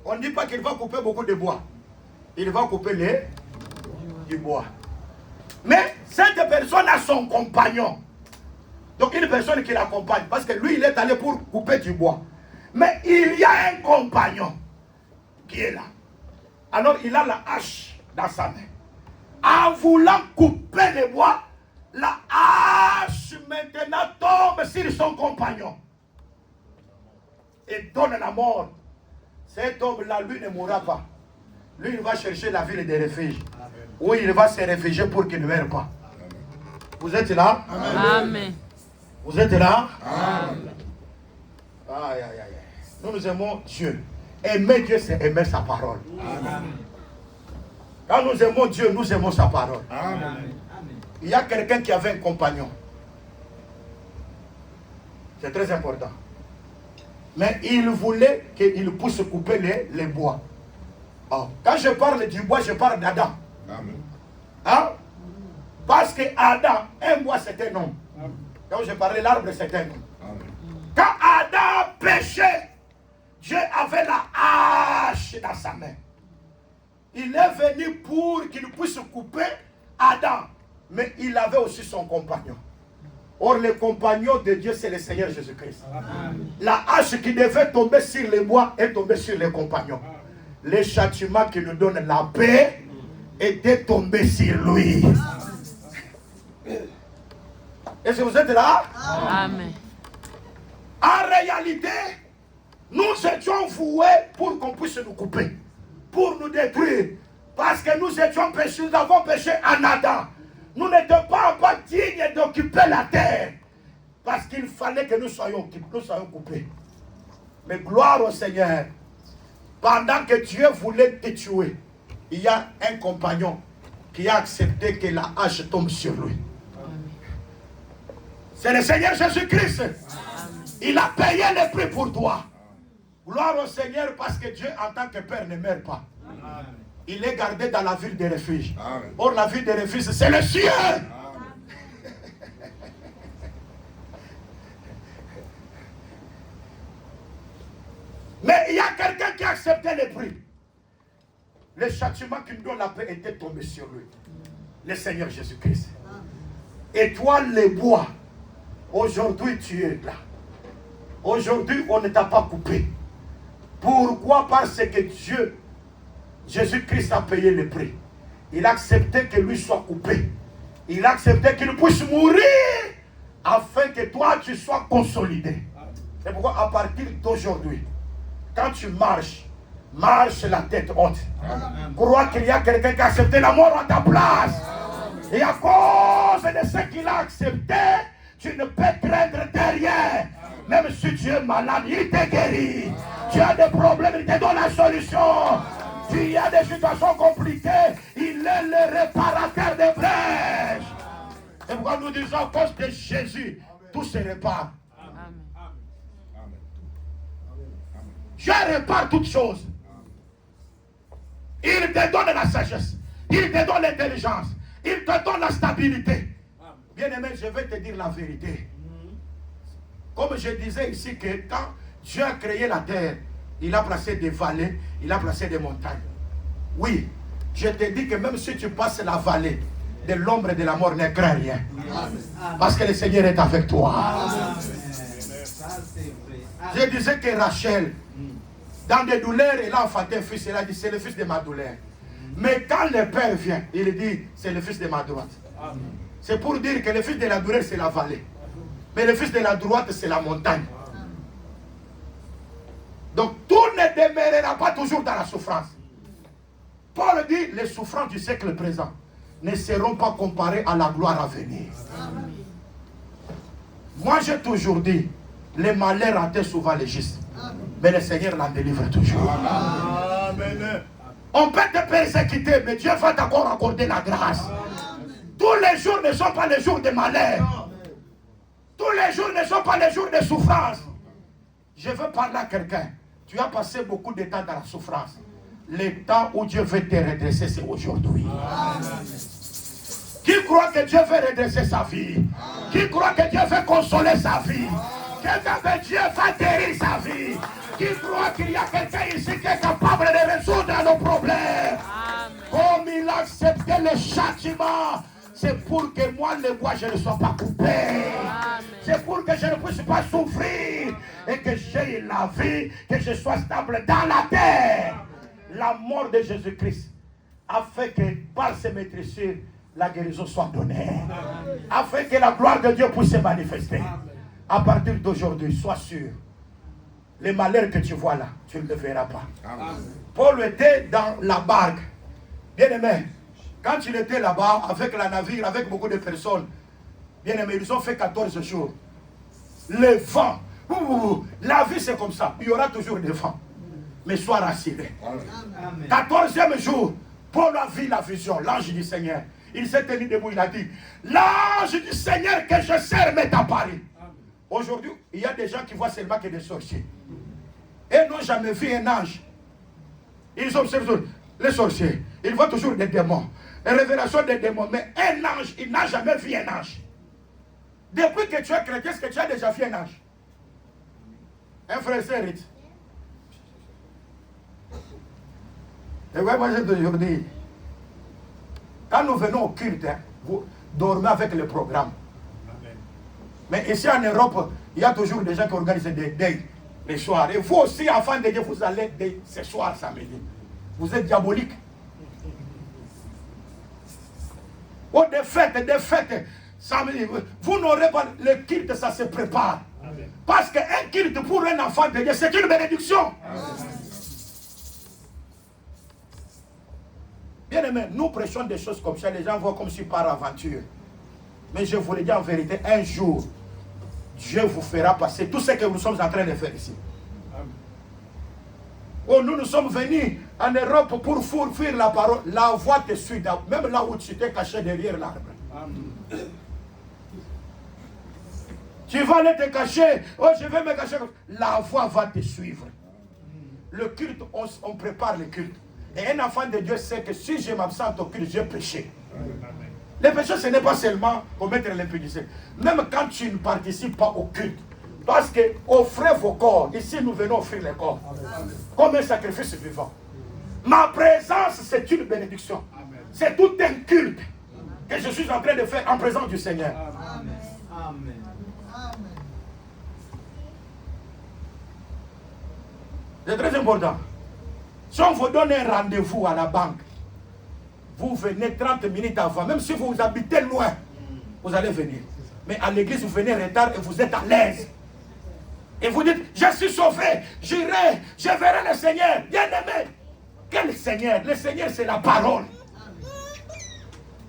A: on ne dit pas qu'il va couper beaucoup de bois. Il va couper du bois. Mais cette personne a son compagnon. Donc une personne qui l'accompagne. Parce que lui il est allé pour couper du bois. Mais il y a un compagnon qui est là. Alors il a la hache dans sa main. En voulant couper le bois, la hache maintenant tombe sur son compagnon et donne la mort. Cet homme-là, lui ne mourra pas. Lui, il va chercher la ville de refuge. Où il va se réfugier pour qu'il ne meure pas. Vous êtes là?
B: Amen.
A: Vous êtes là?
C: Amen.
A: Aïe, aïe, aïe. Nous aimons Dieu. Aimer Dieu, c'est aimer sa parole.
C: Amen.
A: Quand nous aimons Dieu, nous aimons sa parole.
C: Amen.
A: Il y a quelqu'un qui avait un compagnon. C'est très important. Mais il voulait qu'il puisse couper les bois. Oh. Quand je parle du bois, je parle d'Adam.
C: Amen.
A: Hein? Parce que Adam, un bois c'est un homme. Quand je parlais l'arbre, c'est un homme.
C: Amen.
A: Quand Adam péchait, Dieu avait la hache dans sa main. Il est venu pour qu'il puisse couper Adam. Mais il avait aussi son compagnon. Or, le compagnon de Dieu, c'est le Seigneur Jésus-Christ. La hache qui devait tomber sur les bois est tombée sur les compagnons. Le châtiment qui nous donne la paix était tombé sur lui. Est-ce que vous êtes là?
B: Amen.
A: En réalité, nous étions voués pour qu'on puisse nous couper, pour nous détruire. Parce que nous étions péchés, nous avons péché en Adam. Nous n'étions pas dignes d'occuper la terre. Parce qu'il fallait que nous soyons coupés. Mais gloire au Seigneur. Pendant que Dieu voulait te tuer, il y a un compagnon qui a accepté que la hache tombe sur lui. C'est le Seigneur Jésus-Christ. Il a payé le prix pour toi. Gloire au Seigneur parce que Dieu en tant que Père ne meurt pas. Il est gardé dans la ville de refuge.
C: Amen.
A: Or la ville de refuge c'est le ciel.
C: Amen.
A: Mais il y a quelqu'un qui a accepté le prix. Le châtiment qui nous donne la paix était tombé sur lui. Le Seigneur Jésus-Christ. Et toi les bois, aujourd'hui tu es là. Aujourd'hui on ne t'a pas coupé. Pourquoi? Parce que Dieu, Jésus-Christ a payé le prix. Il a accepté que lui soit coupé. Il a accepté qu'il puisse mourir afin que toi tu sois consolidé. C'est pourquoi à partir d'aujourd'hui, quand tu marches, marche la tête haute. Crois qu'il y a quelqu'un qui a accepté la mort à ta place. Et à cause de ce qu'il a accepté, tu ne peux craindre de rien. Même si tu es malade, il te guérit. Tu as des problèmes, il te donne la solution. Tu as des situations compliquées, il est le réparateur des brèches. C'est pourquoi nous disons à cause de Jésus, tout se répare. Je répare toutes choses. Il te donne la sagesse, il te donne l'intelligence, il te donne la stabilité. Bien-aimé, je vais te dire la vérité. Comme je disais ici que quand Dieu a créé la terre, il a placé des vallées, il a placé des montagnes. Oui, je te dis que même si tu passes la vallée de l'ombre de la mort, ne crains rien. Parce que le Seigneur est avec toi. Je disais que Rachel, dans des douleurs, elle a enfanté un fils. Elle a dit, c'est le fils de ma douleur. Mais quand le père vient, il dit, c'est le fils de ma droite. C'est pour dire que le fils de la douleur, c'est la vallée. Mais le fils de la droite, c'est la montagne. Donc, tout ne demeurera pas toujours dans la souffrance. Paul dit, les souffrances du siècle présent ne seront pas comparées à la gloire à venir. Moi, j'ai toujours dit, les malheurs atteignent souvent les justes. Mais le Seigneur l'en délivre toujours.
C: Amen.
A: On peut te persécuter, mais Dieu va t'accorde accorder la grâce. Tous les jours ne sont pas les jours de malheur. Tous les jours ne sont pas les jours de souffrance. Je veux parler à quelqu'un. Tu as passé beaucoup de temps dans la souffrance. Le temps où Dieu veut te redresser, c'est aujourd'hui. Qui croit que Dieu veut redresser sa vie? Qui croit que Dieu veut consoler sa vie? Quelqu'un que Dieu va guérir sa vie? Qui croit qu'il y a quelqu'un ici qui est capable de résoudre nos problèmes? Comme il a accepté le châtiment, c'est pour que moi, le bois, je ne sois pas coupé. C'est pour que je ne puisse pas souffrir et que j'ai la vie, que je sois stable dans la terre. La mort de Jésus-Christ a fait que par ses maîtrisures, la guérison soit donnée. A fait que la gloire de Dieu puisse se manifester. À partir d'aujourd'hui, sois sûr, les malheurs que tu vois là, tu ne le verras pas. Paul était dans la barque. Bien aimé, quand il était là-bas, avec la navire, avec beaucoup de personnes, bien aimé, ils ont fait 14 jours. les vents. La vie, c'est comme ça. Il y aura toujours des vents. Mais sois rassuré. 14e jour, Paul a vu la vision, l'ange du Seigneur. Il s'est tenu debout, il a dit, l'ange du Seigneur que je sers m'est apparu. Aujourd'hui, il y a des gens qui voient seulement que des sorciers. Et n'ont jamais vu un ange. Ils observent les sorciers. Ils voient toujours des démons. La révélation des démons. Mais un ange, il n'a jamais vu un ange. Depuis que tu es chrétien, est-ce que tu as déjà vu un ange? Un frère et et ouais, moi j'ai toujours dit, quand nous venons au culte, hein, vous dormez avec le programme. Amen. Mais ici en Europe, il y a toujours des gens qui organisent des deuils les soirs. Et vous aussi, enfants de Dieu, vous allez deuil ce soir, samedi. Vous êtes diabolique. Oh, des fêtes, samedi. Vous n'aurez pas le culte, ça se prépare. Amen. Parce qu'un culte pour un enfant de Dieu, c'est une bénédiction. Amen. Bien aimé, nous prêchons des choses comme ça, les gens voient comme si par aventure. Mais je vous le dis en vérité, un jour, Dieu vous fera passer tout ce que nous sommes en train de faire ici. Oh, nous sommes venus en Europe pour fuir la parole. La voix te suit, même là où tu t'es caché derrière l'arbre. Tu vas aller te cacher. Oh, je vais me cacher. La voix va te suivre. Le culte, on prépare le culte. Et un enfant de Dieu sait que si je m'absente au culte, j'ai péché. Le péché, ce n'est pas seulement commettre l'impudicité. Même quand tu ne participes pas au culte. Parce que offrez vos corps. Ici, nous venons offrir les corps. Comme un sacrifice vivant. Ma présence, c'est une bénédiction. C'est tout un culte que je suis en train de faire en présence du Seigneur.
D: Amen. Amen.
A: C'est très important. Si on vous donne un rendez-vous à la banque, vous venez 30 minutes avant, même si vous habitez loin, vous allez venir. Mais à l'église, vous venez en retard et vous êtes à l'aise. Et vous dites, je suis sauvé, j'irai, je verrai le Seigneur. Bien aimé, quel Seigneur? Le Seigneur, c'est la parole.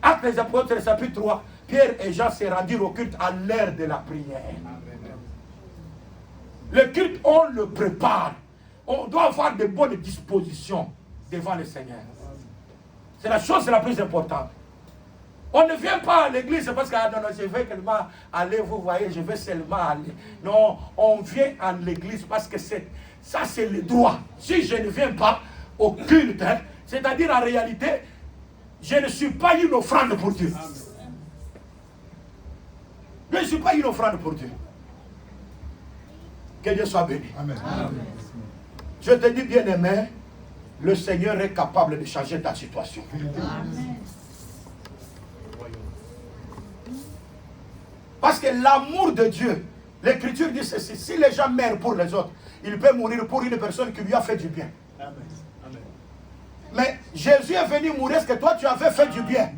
A: Actes des Apôtres, chapitre 3, Pierre et Jean se rendirent au culte à l'heure de la prière. Le culte, on le prépare. On doit avoir de bonnes dispositions devant le Seigneur. C'est la chose la plus importante. On ne vient pas à l'église parce que non, je vais seulement aller, vous voyez, je vais seulement aller. Non, on vient à l'église parce que ça c'est le droit. Si je ne viens pas au culte, hein, c'est-à-dire en réalité, je ne suis pas une offrande pour Dieu. Je ne suis pas une offrande pour Dieu. Que Dieu soit béni. Amen. Amen. Je te dis, bien aimé, le Seigneur est capable de changer ta situation. Amen. Parce que l'amour de Dieu, l'Écriture dit ceci, si les gens meurent pour les autres, il peut mourir pour une personne qui lui a fait du bien. Amen. Amen. Mais Jésus est venu mourir parce que toi tu avais fait du bien.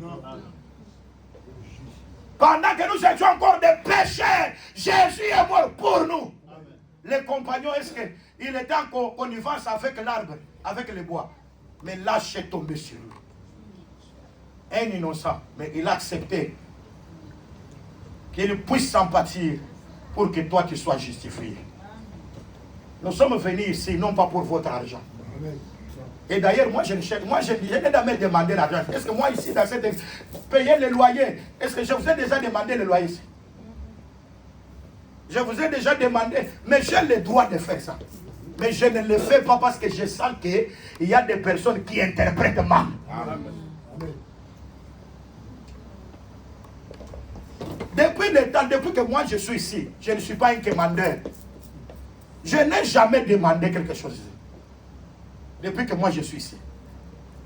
A: Pendant que nous étions encore des pécheurs, Jésus est mort pour nous. Amen. Les compagnons, est-ce qu'il était en connivence avec l'arbre, avec le bois? Mais l'âge est tombé sur lui. Un innocent, mais il a accepté qu'il puisse s'en pâtir pour que toi tu sois justifié. Nous sommes venus ici, non pas pour votre argent. Amen. Et d'ailleurs, moi je n'ai jamais demandé l'argent. Est-ce que moi ici, dans cette payer le loyer, est-ce que je vous ai déjà demandé le loyer ici? Je vous ai déjà demandé, mais j'ai le droit de faire ça. Mais je ne le fais pas parce que je sens qu'il y a des personnes qui interprètent mal. Amen. Depuis le temps, depuis que moi je suis ici, je ne suis pas un commandeur. Je n'ai jamais demandé quelque chose ici. Depuis que moi je suis ici.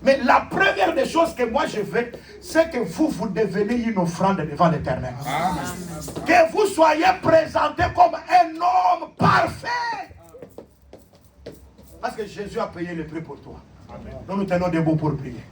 A: Mais la première des choses que moi je veux, c'est que vous devenez une offrande devant l'Éternel. Que vous soyez présenté comme un homme parfait. Parce que Jésus a payé le prix pour toi. Amen. Nous nous tenons debout pour prier.